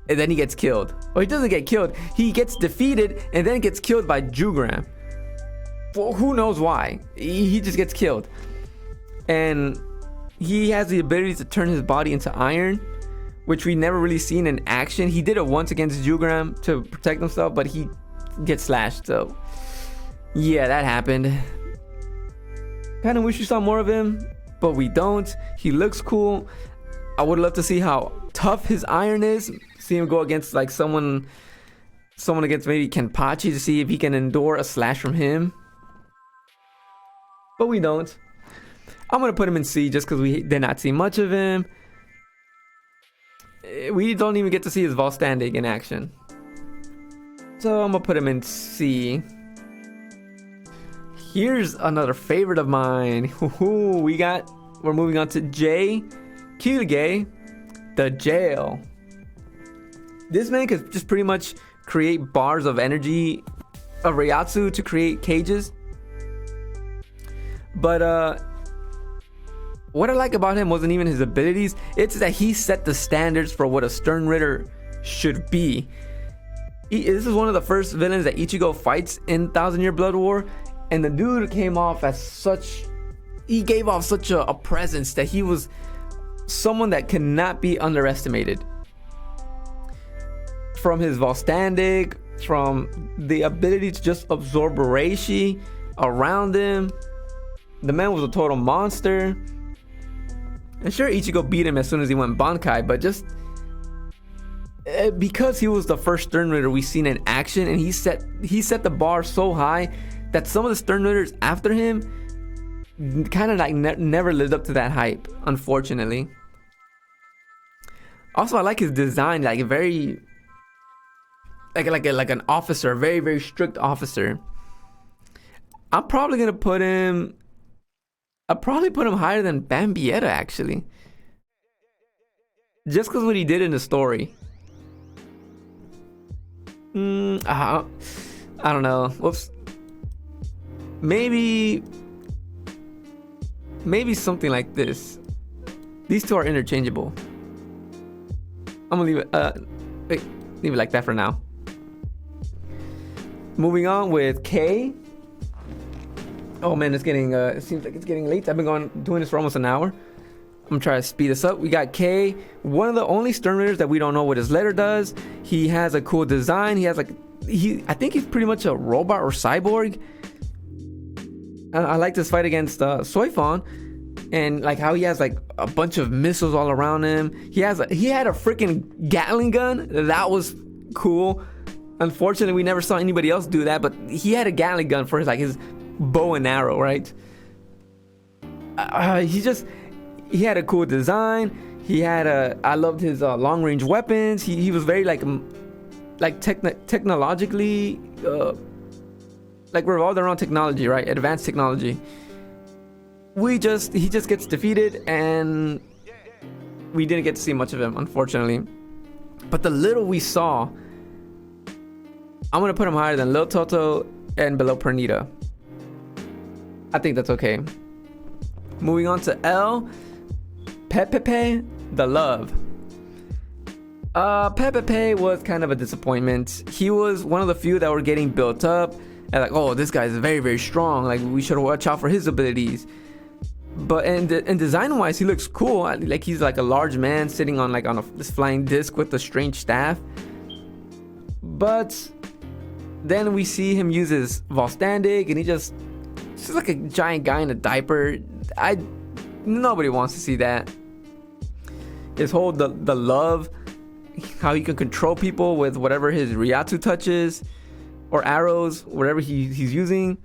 and then he gets killed. Or he doesn't get killed, he gets defeated and then gets killed by Jugram. Well, who knows why? He just gets killed. And he has the ability to turn his body into iron, which we never really seen in action. He did it once against Jugram to protect himself, but he gets slashed. So yeah, that happened. Kind of wish we saw more of him, but we don't. He looks cool. I would love to see how tough his iron is. See him go against like someone against maybe Kenpachi to see if he can endure a slash from him. But we don't. I'm gonna put him in C just because we did not see much of him. We don't even get to see his Volstandig in action. So I'm gonna put him in C. Here's another favorite of mine. We're moving on to J. Kyuge, the Jail. This man could just pretty much create bars of energy of Reiatsu to create cages. But what I like about him wasn't even his abilities. It's that he set the standards for what a Sternitter should be. This is one of the first villains that Ichigo fights in Thousand Year Blood War, and the dude came off as such. He gave off such a presence that he was someone that cannot be underestimated. From his Volstandig, from the ability to just absorb Reishi around him, the man was a total monster. And sure, Ichigo beat him as soon as he went Bankai, but just because he was the first Sternitter we've seen in action, and he set the bar so high that some of the Sternitters after him kind of like never lived up to that hype, unfortunately. Also, I like his design, like very like an officer, very, very strict officer. I'll probably put him higher than Bambietta, actually. Just because what he did in the story. I don't know. Whoops. Maybe something like this. These two are interchangeable. I'm gonna leave it leave it like that for now. Moving on with K. Oh man, it's getting it seems like it's getting late. I've been doing this for almost an hour. I'm trying to speed this up. We got K, one of the only Sternritters that we don't know what his letter does. He has a cool design. He has like, I think he's pretty much a robot or cyborg. I like this fight against Soifon, and like how he has like a bunch of missiles all around him. He had a freaking Gatling gun. That was cool. Unfortunately, we never saw anybody else do that, but he had a Gatling gun for his bow and arrow, right? He had a cool design. I loved his long range weapons. He was very technologically revolved around technology, right? Advanced technology. He just gets defeated, and we didn't get to see much of him, unfortunately. But the little we saw, I'm gonna put him higher than Lil Toto and below Pernita. I think that's okay. Moving on to L, Pepepe the Love. Pepepe was kind of a disappointment. He was one of the few that were getting built up, and like, oh, this guy is very, very strong. Like, we should watch out for his abilities. But and design-wise, he looks cool. Like, he's like a large man sitting on this flying disc with a strange staff. But then we see him use his Volstandic, and he's just like a giant guy in a diaper. Nobody wants to see that. His whole the love, how he can control people with whatever his Ryatsu touches or arrows, whatever he's using,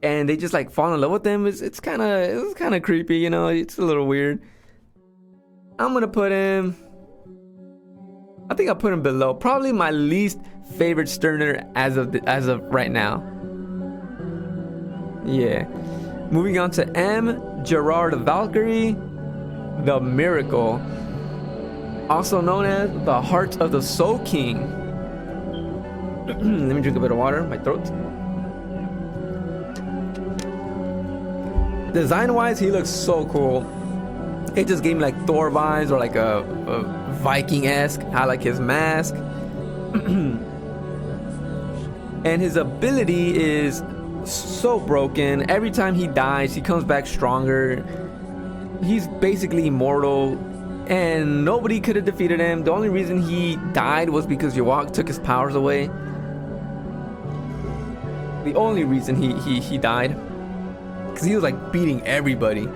and they just like fall in love with him. It's kind of creepy, you know. It's a little weird. I'm gonna put him. I think I'll put him below. Probably my least favorite Sternitter as of right now. Yeah. Moving on to M, Gerard Valkyrie, the Miracle, also known as the Heart of the Soul King. Let me drink a bit of water. My throat. Design-wise, he looks so cool. It just gave me like Thor vibes, or like a Viking-esque. I like his mask. And his ability is so broken. Every time he dies, he comes back stronger. He's basically immortal, and nobody could have defeated him. The only reason he died was because Yawak took his powers away. The only reason he died, because he was like beating everybody.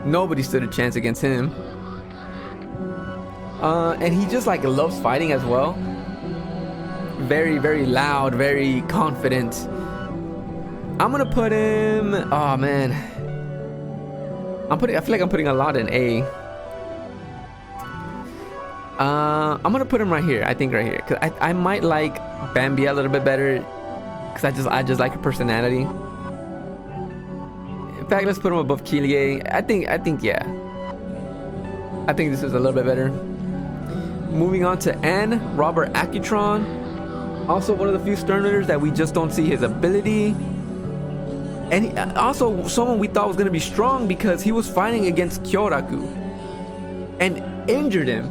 Nobody stood a chance against him. And he just like loves fighting as well. Very, very loud, very confident. I'm gonna put him. Oh man, I feel like I'm putting a lot in A. I'm gonna put him right here. I think right here, cause I might like Bambi a little bit better, cause I just like her personality. In fact, let's put him above Kylie. I think yeah. I think this is a little bit better. Moving on to N, Robert Acutron. Also one of the few Sternritters that we just don't see his ability. And also someone we thought was going to be strong, because he was fighting against Kyoraku and injured him.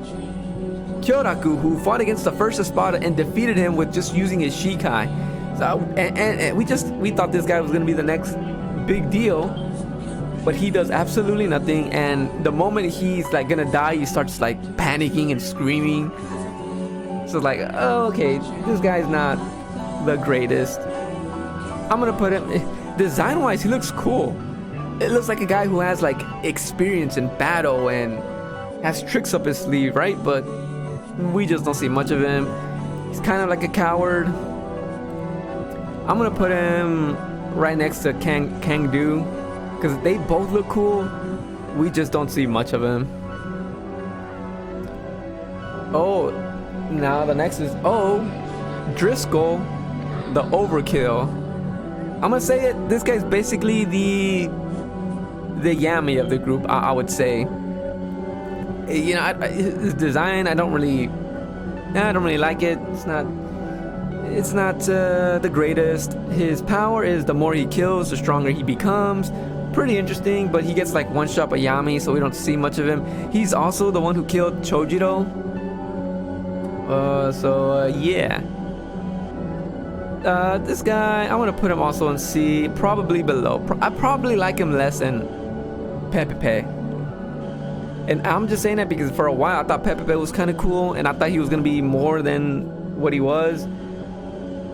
Kyoraku, who fought against the first Espada and defeated him with just using his Shikai. So, and we thought this guy was going to be the next big deal, but he does absolutely nothing. And the moment he's like going to die, he starts like panicking and screaming. So it's like, oh, okay, this guy's not the greatest. I'm going to put him... Design wise, he looks cool. It looks like a guy who has like experience in battle and has tricks up his sleeve, right? But we just don't see much of him. He's kind of like a coward. I'm gonna put him right next to Kangdu, because they both look cool. We just don't see much of him. Oh, now the next is Driscoll the Overkill. I'm gonna say it. This guy's basically the Yami of the group. I would say. You know, his design, I don't really like it. It's not the greatest. His power is the more he kills, the stronger he becomes. Pretty interesting, but he gets like one shot by Yami, so we don't see much of him. He's also the one who killed Chojiro. Yeah. This guy, I want to put him also in C, probably below. I probably like him less than Pepepe. And I'm just saying that because for a while I thought Pepe was kind of cool, and I thought he was gonna be more than what he was.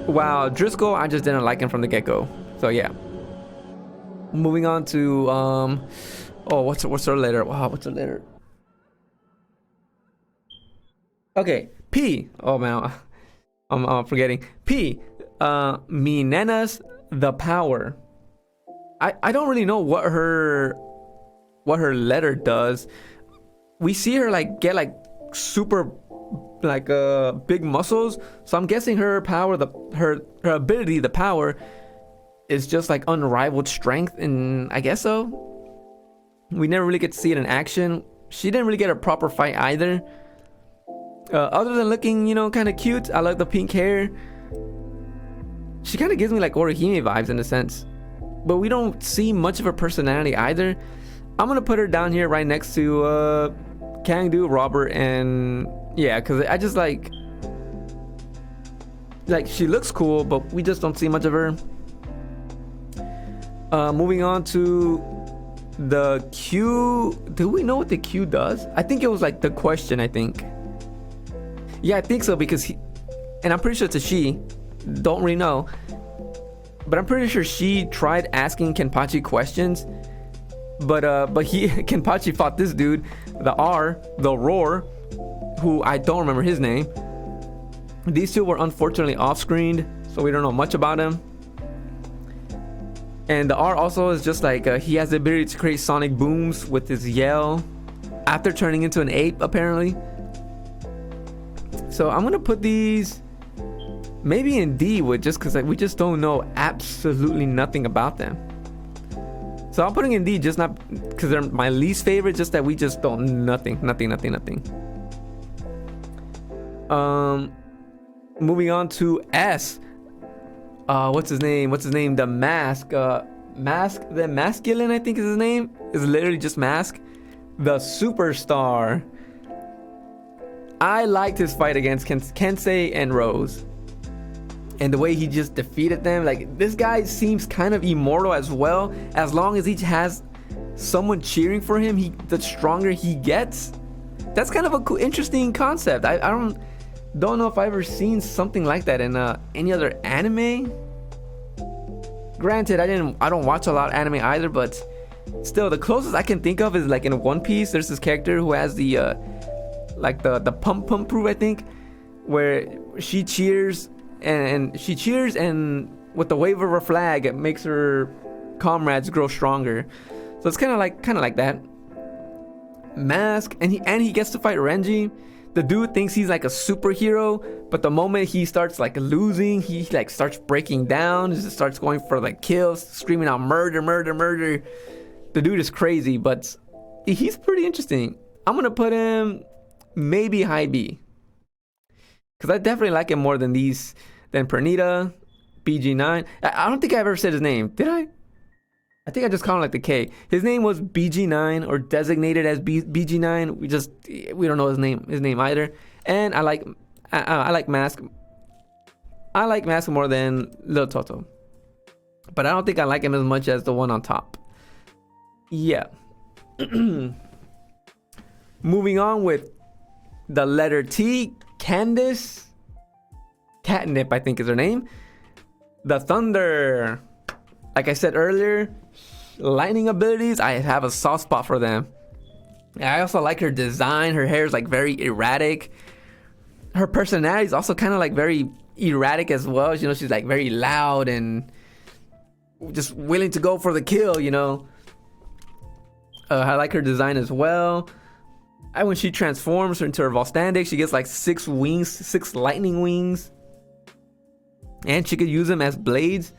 Wow, Driscoll, I just didn't like him from the get-go. So yeah. Moving on to oh, what's her letter? Wow, what's her letter? Okay, P. Oh man, I'm forgetting. P. Mi nenas the power. I don't really know what her letter does. We see her like get like super like big muscles, so I'm guessing her power, her ability, the power, is just like unrivaled strength, and I guess so. We never really get to see it in action. She didn't really get a proper fight either. Other than looking, you know, kind of cute. I like the pink hair. She kind of gives me like Orihime vibes in a sense, but we don't see much of her personality either. I'm gonna put her down here right next to Kangdu, Robert, and yeah, because I just like she looks cool, but we just don't see much of her. Moving on to the Q. Do we know what the Q does? I think it was like the question, I think. Yeah, I think so, because and I'm pretty sure it's a she. Don't really know. But I'm pretty sure she tried asking Kenpachi questions. But Kenpachi fought this dude, the Roar, who I don't remember his name. These two were unfortunately off-screened, so we don't know much about him. And the R also is just like he has the ability to create sonic booms with his yell after turning into an ape, apparently. So I'm gonna put these maybe in D, with just because we just don't know absolutely nothing about them. So I'm putting in D, just not because they're my least favorite, just that we just don't nothing. Moving on to S. What's his name? The Mask. The Masculine, I think is his name. Is literally just Mask. The Superstar. I liked his fight against Kensei and Rose, and the way he just defeated them. Like, this guy seems kind of immortal as well. As long as he has someone cheering for him, the stronger he gets. That's kind of a cool, interesting concept. I don't know if I've ever seen something like that in any other anime. Granted, I don't watch a lot of anime either, but still, the closest I can think of is like in One Piece. There's this character who has the like the pump proof, I think, where she cheers and with the wave of her flag, it makes her comrades grow stronger. So it's kind of like that. Mask, and he gets to fight Renji. The dude thinks he's like a superhero, but the moment he starts like losing, he like starts breaking down, just starts going for like kills, screaming out murder. The dude is crazy, but he's pretty interesting. I'm gonna put him maybe high B, because I definitely like him more than Pernita, BG9. I don't think I ever said his name, did I? I think I just called him like the K. His name was BG9, or designated as BG9. We don't know his name either. And I like Mask. I like Mask more than Lil Toto, but I don't think I like him as much as the one on top. Yeah. Moving on with the letter T, Candice Catnip, I think is her name. The Thunder. Like I said earlier, lightning abilities, I have a soft spot for them. I also like her design. Her hair is like very erratic. Her personality is also kind of like very erratic as well. You know, she's like very loud and just willing to go for the kill, you know. I like her design as well. When she transforms into her Volstandic, she gets like 6 lightning wings. And she could use them as blades.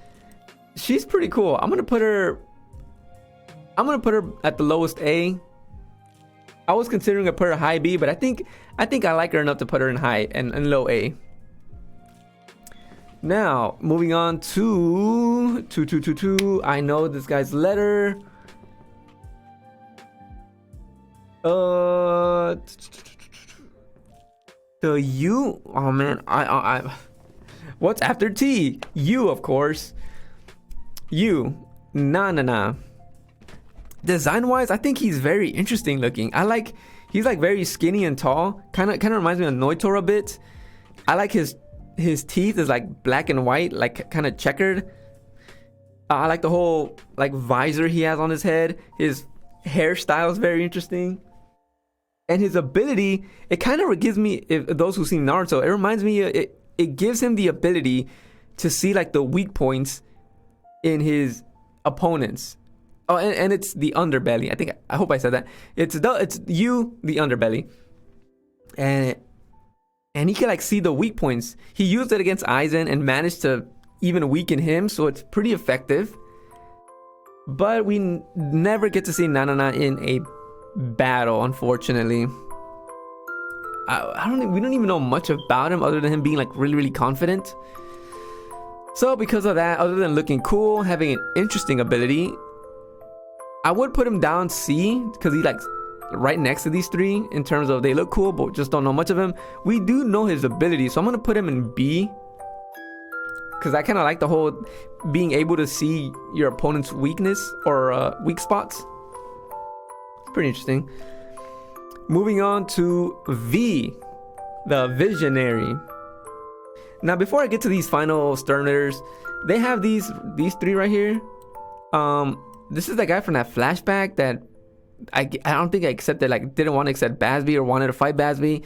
She's pretty cool. I'm gonna put her at the lowest A. I was considering to put her high B, but I think I like her enough to put her in high and low A. Now, moving on to 2. I know this guy's letter. The U. Oh man, I what's after T? U, of course. U. Na. design wise, I think he's very interesting looking. He's like very skinny and tall. Kind of reminds me of Noitora a bit. I like his teeth is like black and white, like kind of checkered. I like the whole like visor he has on his head. His hairstyle is very interesting. And his ability, it kind of gives me, if those who've seen Naruto, it reminds me, it gives him the ability to see like the weak points in his opponents. Oh, and it's the underbelly. I hope I said that. It's the underbelly. And he can like see the weak points. He used it against Aizen and managed to even weaken him, so it's pretty effective. But we never get to see Nanana in a battle, unfortunately. We don't even know much about him other than him being like really, really confident. So because of that, other than looking cool, having an interesting ability, I would put him down C, because he's like right next to these three in terms of they look cool but just don't know much of him. We do know his ability, so I'm gonna put him in B, because I kind of like the whole being able to see your opponent's weakness or weak spots. Pretty interesting. Moving on to V, the Visionary. Now, before I get to these final Sternitters, they have these three right here. This is the guy from that flashback that I don't think I accepted, like didn't want to accept Basby or wanted to fight Basby.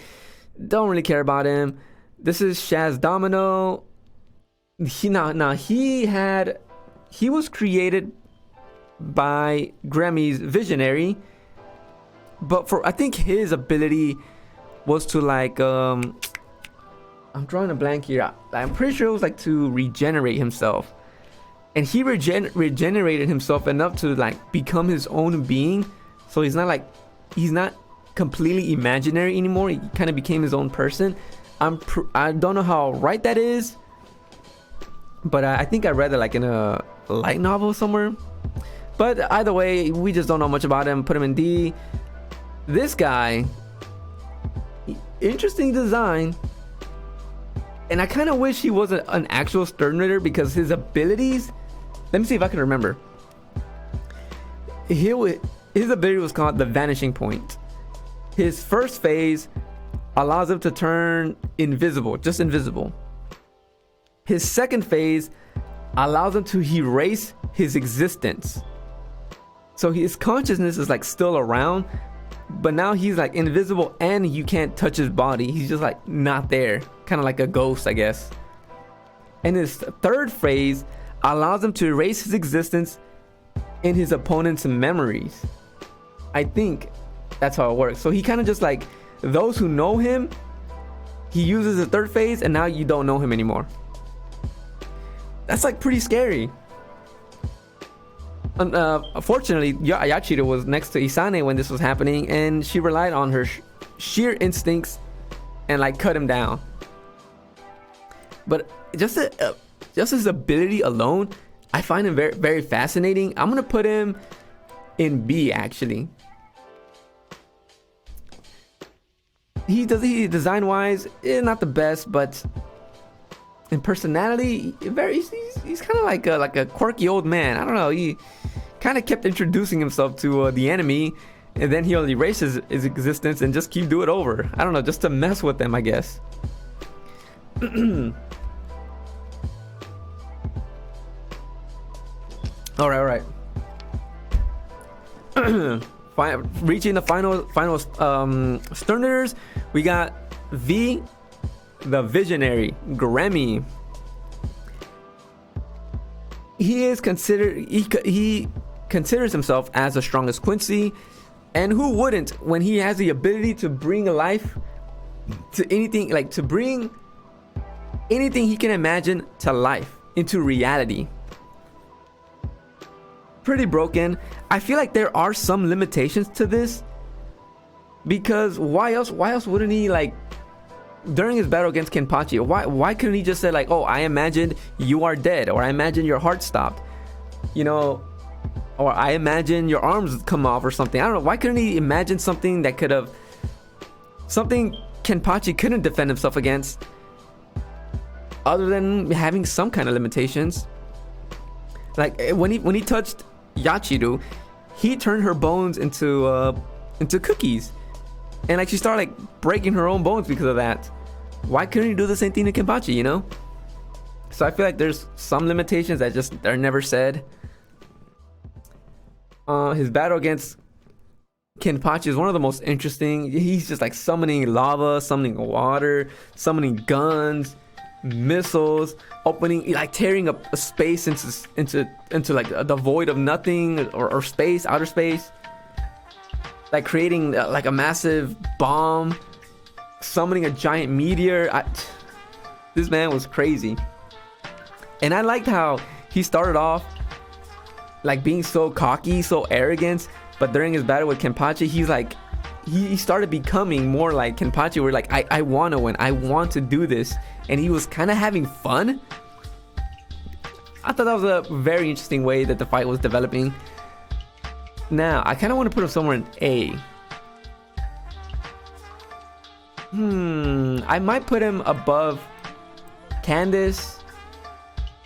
Don't really care about him. This is Shaz Domino. He was created by Grammy's Visionary. But I think his ability was to like I'm drawing a blank here. I'm pretty sure it was like to regenerate himself, and he regenerated himself enough to like become his own being. So he's not completely imaginary anymore. He kind of became his own person. I don't know how right that is, but I think I read it like in a light novel somewhere. But either way, we just don't know much about him. Put him in D. This guy, interesting design, and I kind of wish he wasn't an actual Sternitter, because his abilities, let me see if I can remember. His ability was called the Vanishing Point. His first phase allows him to turn invisible, just invisible. His second phase allows him to erase his existence. So his consciousness is like still around, but now he's like invisible and you can't touch his body. He's just like not there, kind of like a ghost, I guess. And his third phase allows him to erase his existence in his opponent's memories. I think that's how it works. So he kind of just like, those who know him, he uses the third phase and now you don't know him anymore. That's like pretty scary. Unfortunately, Yachiro was next to Isane when this was happening, and she relied on her sheer instincts and like cut him down. But just his ability alone, I find him very, very fascinating. I'm gonna put him in B actually. He design wise, not the best, but in personality, he's kind of like a quirky old man. I don't know. He kind of kept introducing himself to the enemy, and then he'll erase his existence and just keep doing it over. I don't know, just to mess with them, I guess. All right. Reaching the final Sternitters, we got V, the Visionary, Grammy. He considers himself as the strongest Quincy, and who wouldn't when he has the ability to bring life to anything, like to bring anything he can imagine to life, into reality. Pretty broken. I feel like there are some limitations to this, because why else wouldn't he, like, during his battle against Kenpachi, why couldn't he just say like, oh, I imagined you are dead, or I imagine your heart stopped, you know, or I imagine your arms come off or something. I don't know, why couldn't he imagine something that could have, something Kenpachi couldn't defend himself against, other than having some kind of limitations. Like when he touched Yachiru, he turned her bones into cookies, and like she started like breaking her own bones because of that. Why couldn't he do the same thing to Kenpachi, you know? So I feel like there's some limitations that just are never said. His battle against Kenpachi is one of the most interesting. He's just like summoning lava, summoning water, summoning guns, missiles, opening, like tearing up a space into like the void of nothing, or space, outer space, like creating like a massive bomb, summoning a giant meteor. This man was crazy. And I liked how he started off like being so cocky, so arrogant, but during his battle with Kenpachi, he's like, he started becoming more like Kenpachi, where like, I want to win, I want to do this, and he was kind of having fun. I thought that was a very interesting way that the fight was developing. Now, I kind of want to put him somewhere in A. I might put him above Candice,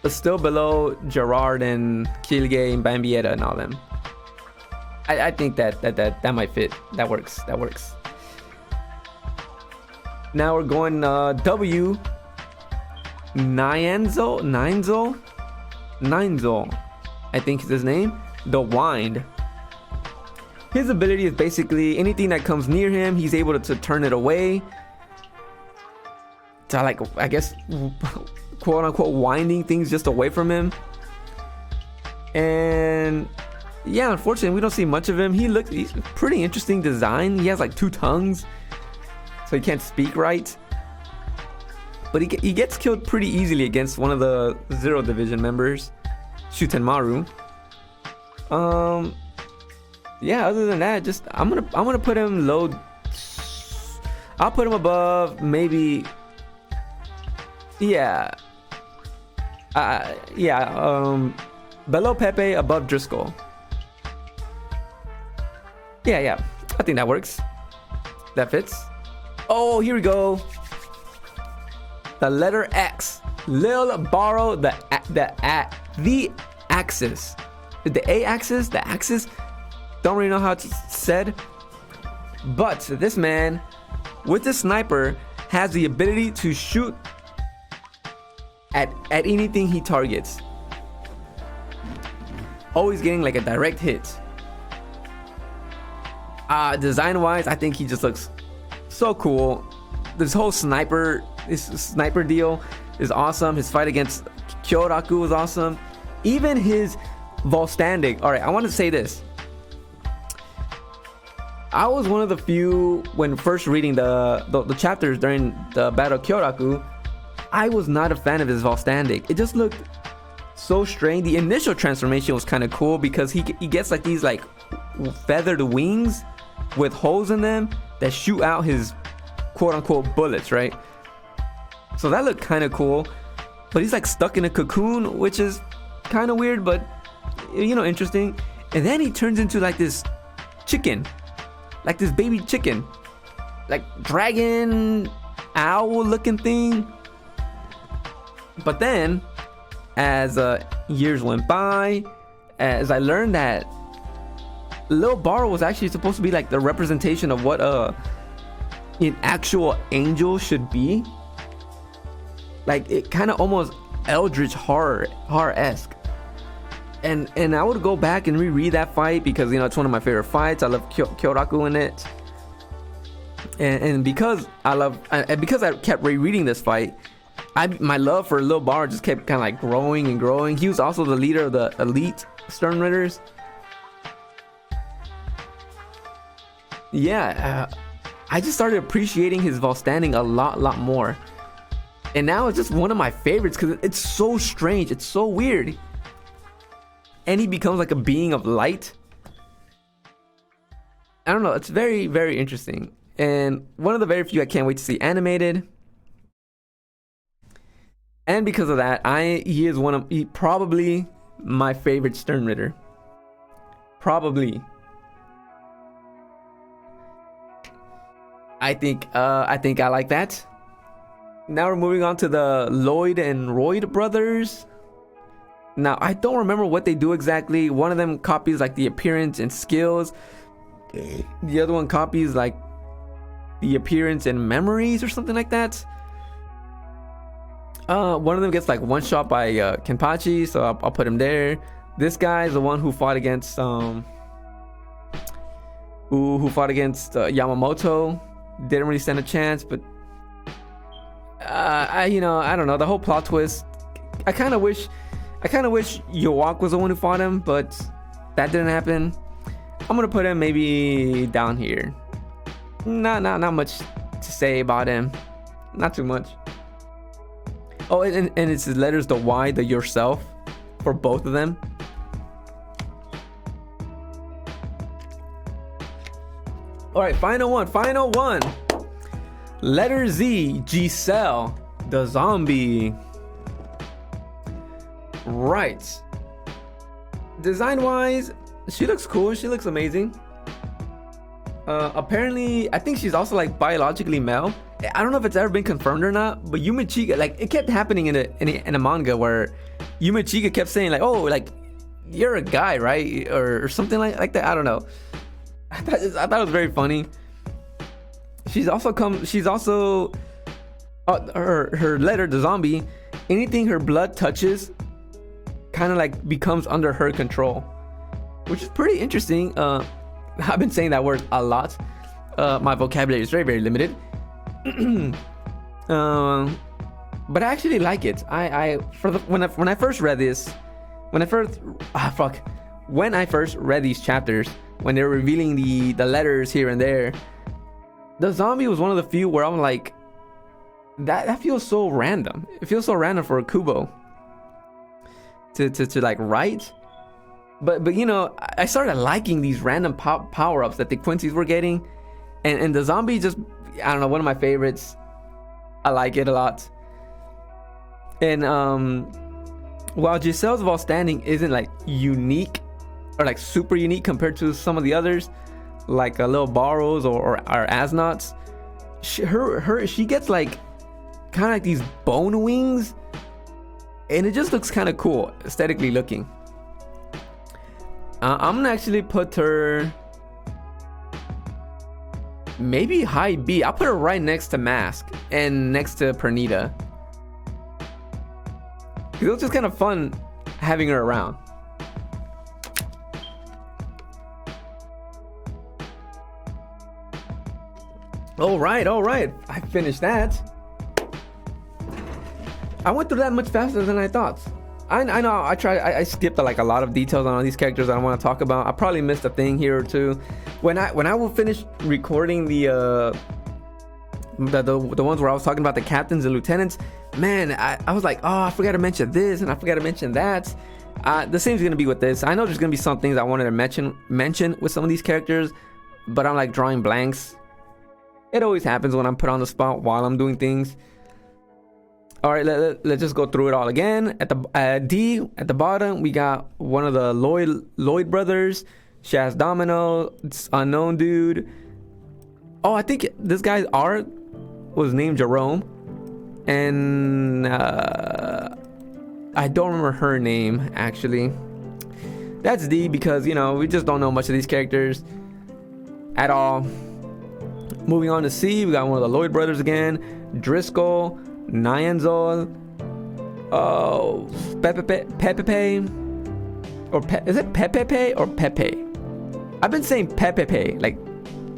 but still below Gerard and Kilgay and Bambietta and all them. I think that might fit. That works. Now we're going W. Ninzo, I think is his name. The Wind. His ability is basically anything that comes near him, he's able to turn it away. To like, I guess, quote unquote, winding things just away from him. And yeah, unfortunately, we don't see much of him. He's a pretty interesting design. He has like 2 tongues, so he can't speak right. But he gets killed pretty easily against one of the Zero Division members, Shutenmaru. Yeah, other than that, just I'm gonna put him low. I'll put him above, maybe. Yeah. Below Pepe, above Driscoll. Yeah. I think that works. That fits. Oh, here we go. The letter X. Lil borrow the axis. The A axis, the axis. Don't really know how it's said. But this man, with the sniper, has the ability to shoot at anything he targets. Always getting like a direct hit. Design wise, I think he just looks so cool. This whole sniper deal is awesome. His fight against Kyoraku was awesome. Even his Volstandic. Alright, I want to say this. I was one of the few, when first reading the chapters during the Battle of Kyoraku, I was not a fan of his Volstandic. It just looked so strange. The initial transformation was kind of cool because he gets like these like feathered wings with holes in them that shoot out his quote unquote bullets, right? So that looked kind of cool. But he's like stuck in a cocoon, which is kind of weird, but you know, interesting. And then he turns into like this chicken, like this baby chicken, like dragon owl looking thing. But then as years went by, as I learned that Lil Baro was actually supposed to be like the representation of what an actual angel should be. Like it kind of almost eldritch horror-esque. And I would go back and reread that fight because, you know, it's one of my favorite fights. I love Kyoraku in it. And because I kept rereading this fight, my love for Lil Bar just kept kind of like growing and growing. He was also the leader of the elite Sternitters. Yeah, I just started appreciating his Volstanding a lot more. And now it's just one of my favorites because it's so strange. It's so weird. And he becomes like a being of light. I don't know. It's very, very interesting. And one of the very few I can't wait to see animated. And because of that, he probably my favorite Sternitter. Probably. I think I like that. Now we're moving on to the Lloyd and Roy Brothers. Now, I don't remember what they do exactly. One of them copies like the appearance and skills. The other one copies like the appearance and memories or something like that. One of them gets like one shot by Kenpachi, so I'll put him there. This guy is the one who fought against Yamamoto. Didn't really stand a chance, but I don't know, the whole plot twist. I kind of wish Yowak was the one who fought him, but that didn't happen. I'm gonna put him maybe down here. Not much to say about him. Not too much. Oh, and it's the letters, the Y, the yourself, for both of them. All right, final one. Letter Z, Giselle, the zombie. Right. Design wise, she looks cool. She looks amazing. Apparently, I think she's also like biologically male. I don't know if it's ever been confirmed or not, but Yume Chika, like, it kept happening in a manga where Yume Chika kept saying like, oh, like, you're a guy, right? Or something like that. I don't know. I thought it was very funny. She's also her letter, the zombie, anything her blood touches kind of like becomes under her control, which is pretty interesting. I've been saying that word a lot. My vocabulary is very, very limited. But I actually like it. When I first read these chapters, when they were revealing the letters here and there, the zombie was one of the few where I'm like, that feels so random. It feels so random for a Kubo to like write. But you know, I started liking these random power-ups that the Quincy's were getting, and the zombie just, I don't know, one of my favorites. I like it a lot. And while Giselle's Vault Standing isn't like unique or like super unique compared to some of the others, like Little Barrows or Asnauts, she gets like kind of like these bone wings, and it just looks kind of cool aesthetically looking. I'm gonna actually put her maybe high B. I'll put her right next to Mask and next to Pernita. It was just kind of fun having her around. All right. I finished that. I went through that much faster than I thought. I know I skipped like a lot of details on all these characters that I want to talk about. I probably missed a thing here or two. When I will finish recording the ones where I was talking about the captains and lieutenants, man, I was like, oh, I forgot to mention this and I forgot to mention that. The same's gonna be with this. I know there's gonna be some things I wanted to mention with some of these characters, but I'm like drawing blanks. It always happens when I'm put on the spot while I'm doing things. All right, let's just go through it all again. At the bottom, we got one of the Lloyd brothers, Shaz Domino, unknown dude. Oh, I think this guy's art was named Jerome, and I don't remember her name actually. That's D because, you know, we just don't know much of these characters at all. Moving on to C, we got one of the Lloyd brothers again, Driscoll, Nyanzol, Pepe, or is it Pepe or Pepe? I've been saying Pepe, like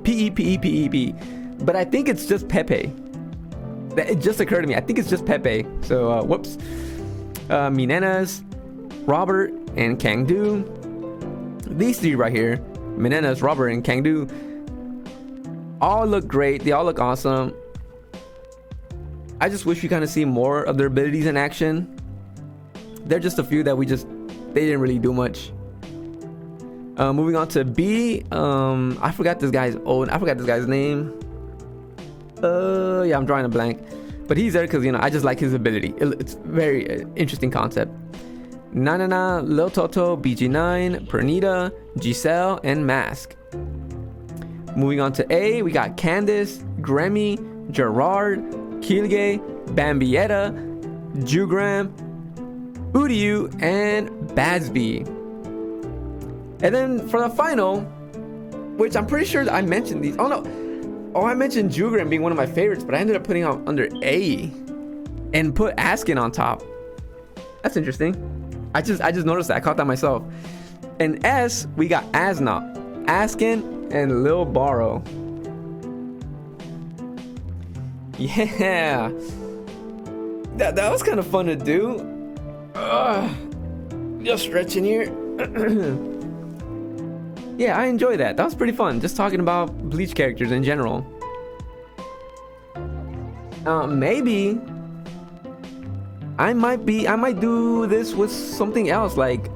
Pepe, but I think it's just Pepe. It just occurred to me. I think it's just Pepe. So whoops. Minenas, Robert, and Kangdu. These three right here, Minenas, Robert, and Kangdu, all look great. They all look awesome. I just wish we kind of see more of their abilities in action. They're just a few that they didn't really do much. Moving on to B, I forgot this guy's name. Yeah, I'm drawing a blank, but he's there because, you know, I just like his ability. It's very interesting concept. Nanana, Lil Toto, BG9, Pernita, Giselle, and Mask. Moving on to A, we got Candice, Grammy, Gerard, Kilge, Bambietta, Jugram, Uryu, and Badsby. And then for the final, which I'm pretty sure I mentioned these. Oh no. Oh, I mentioned Jugren being one of my favorites, but I ended up putting him under A and put Askin on top. That's interesting. I just noticed that. I caught that myself. In S, we got Asnop, Askin, and Lil Baro. Yeah. That was kind of fun to do. Just stretching here. Yeah, I enjoyed that. That was pretty fun. Just talking about Bleach characters in general. Maybe I might do this with something else, like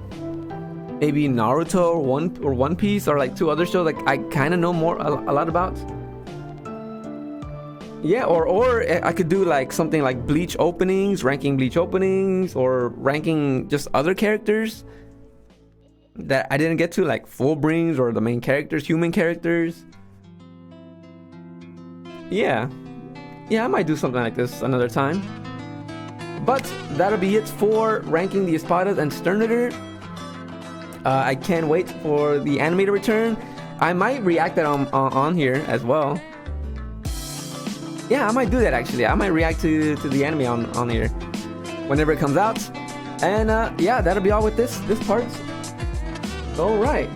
maybe Naruto or One Piece, or like 2 other shows like I kind of know a lot about. Yeah, or I could do like something like Bleach openings, ranking Bleach openings, or ranking just other characters that I didn't get to, like Fullbrings or the main characters, human characters. Yeah, I might do something like this another time. But that'll be it for ranking the Espadas and Sternitter. I can't wait for the anime to return. I might react that on here as well. Yeah, I might do that actually. I might react to the anime on here whenever it comes out. And yeah, that'll be all with this part. All right.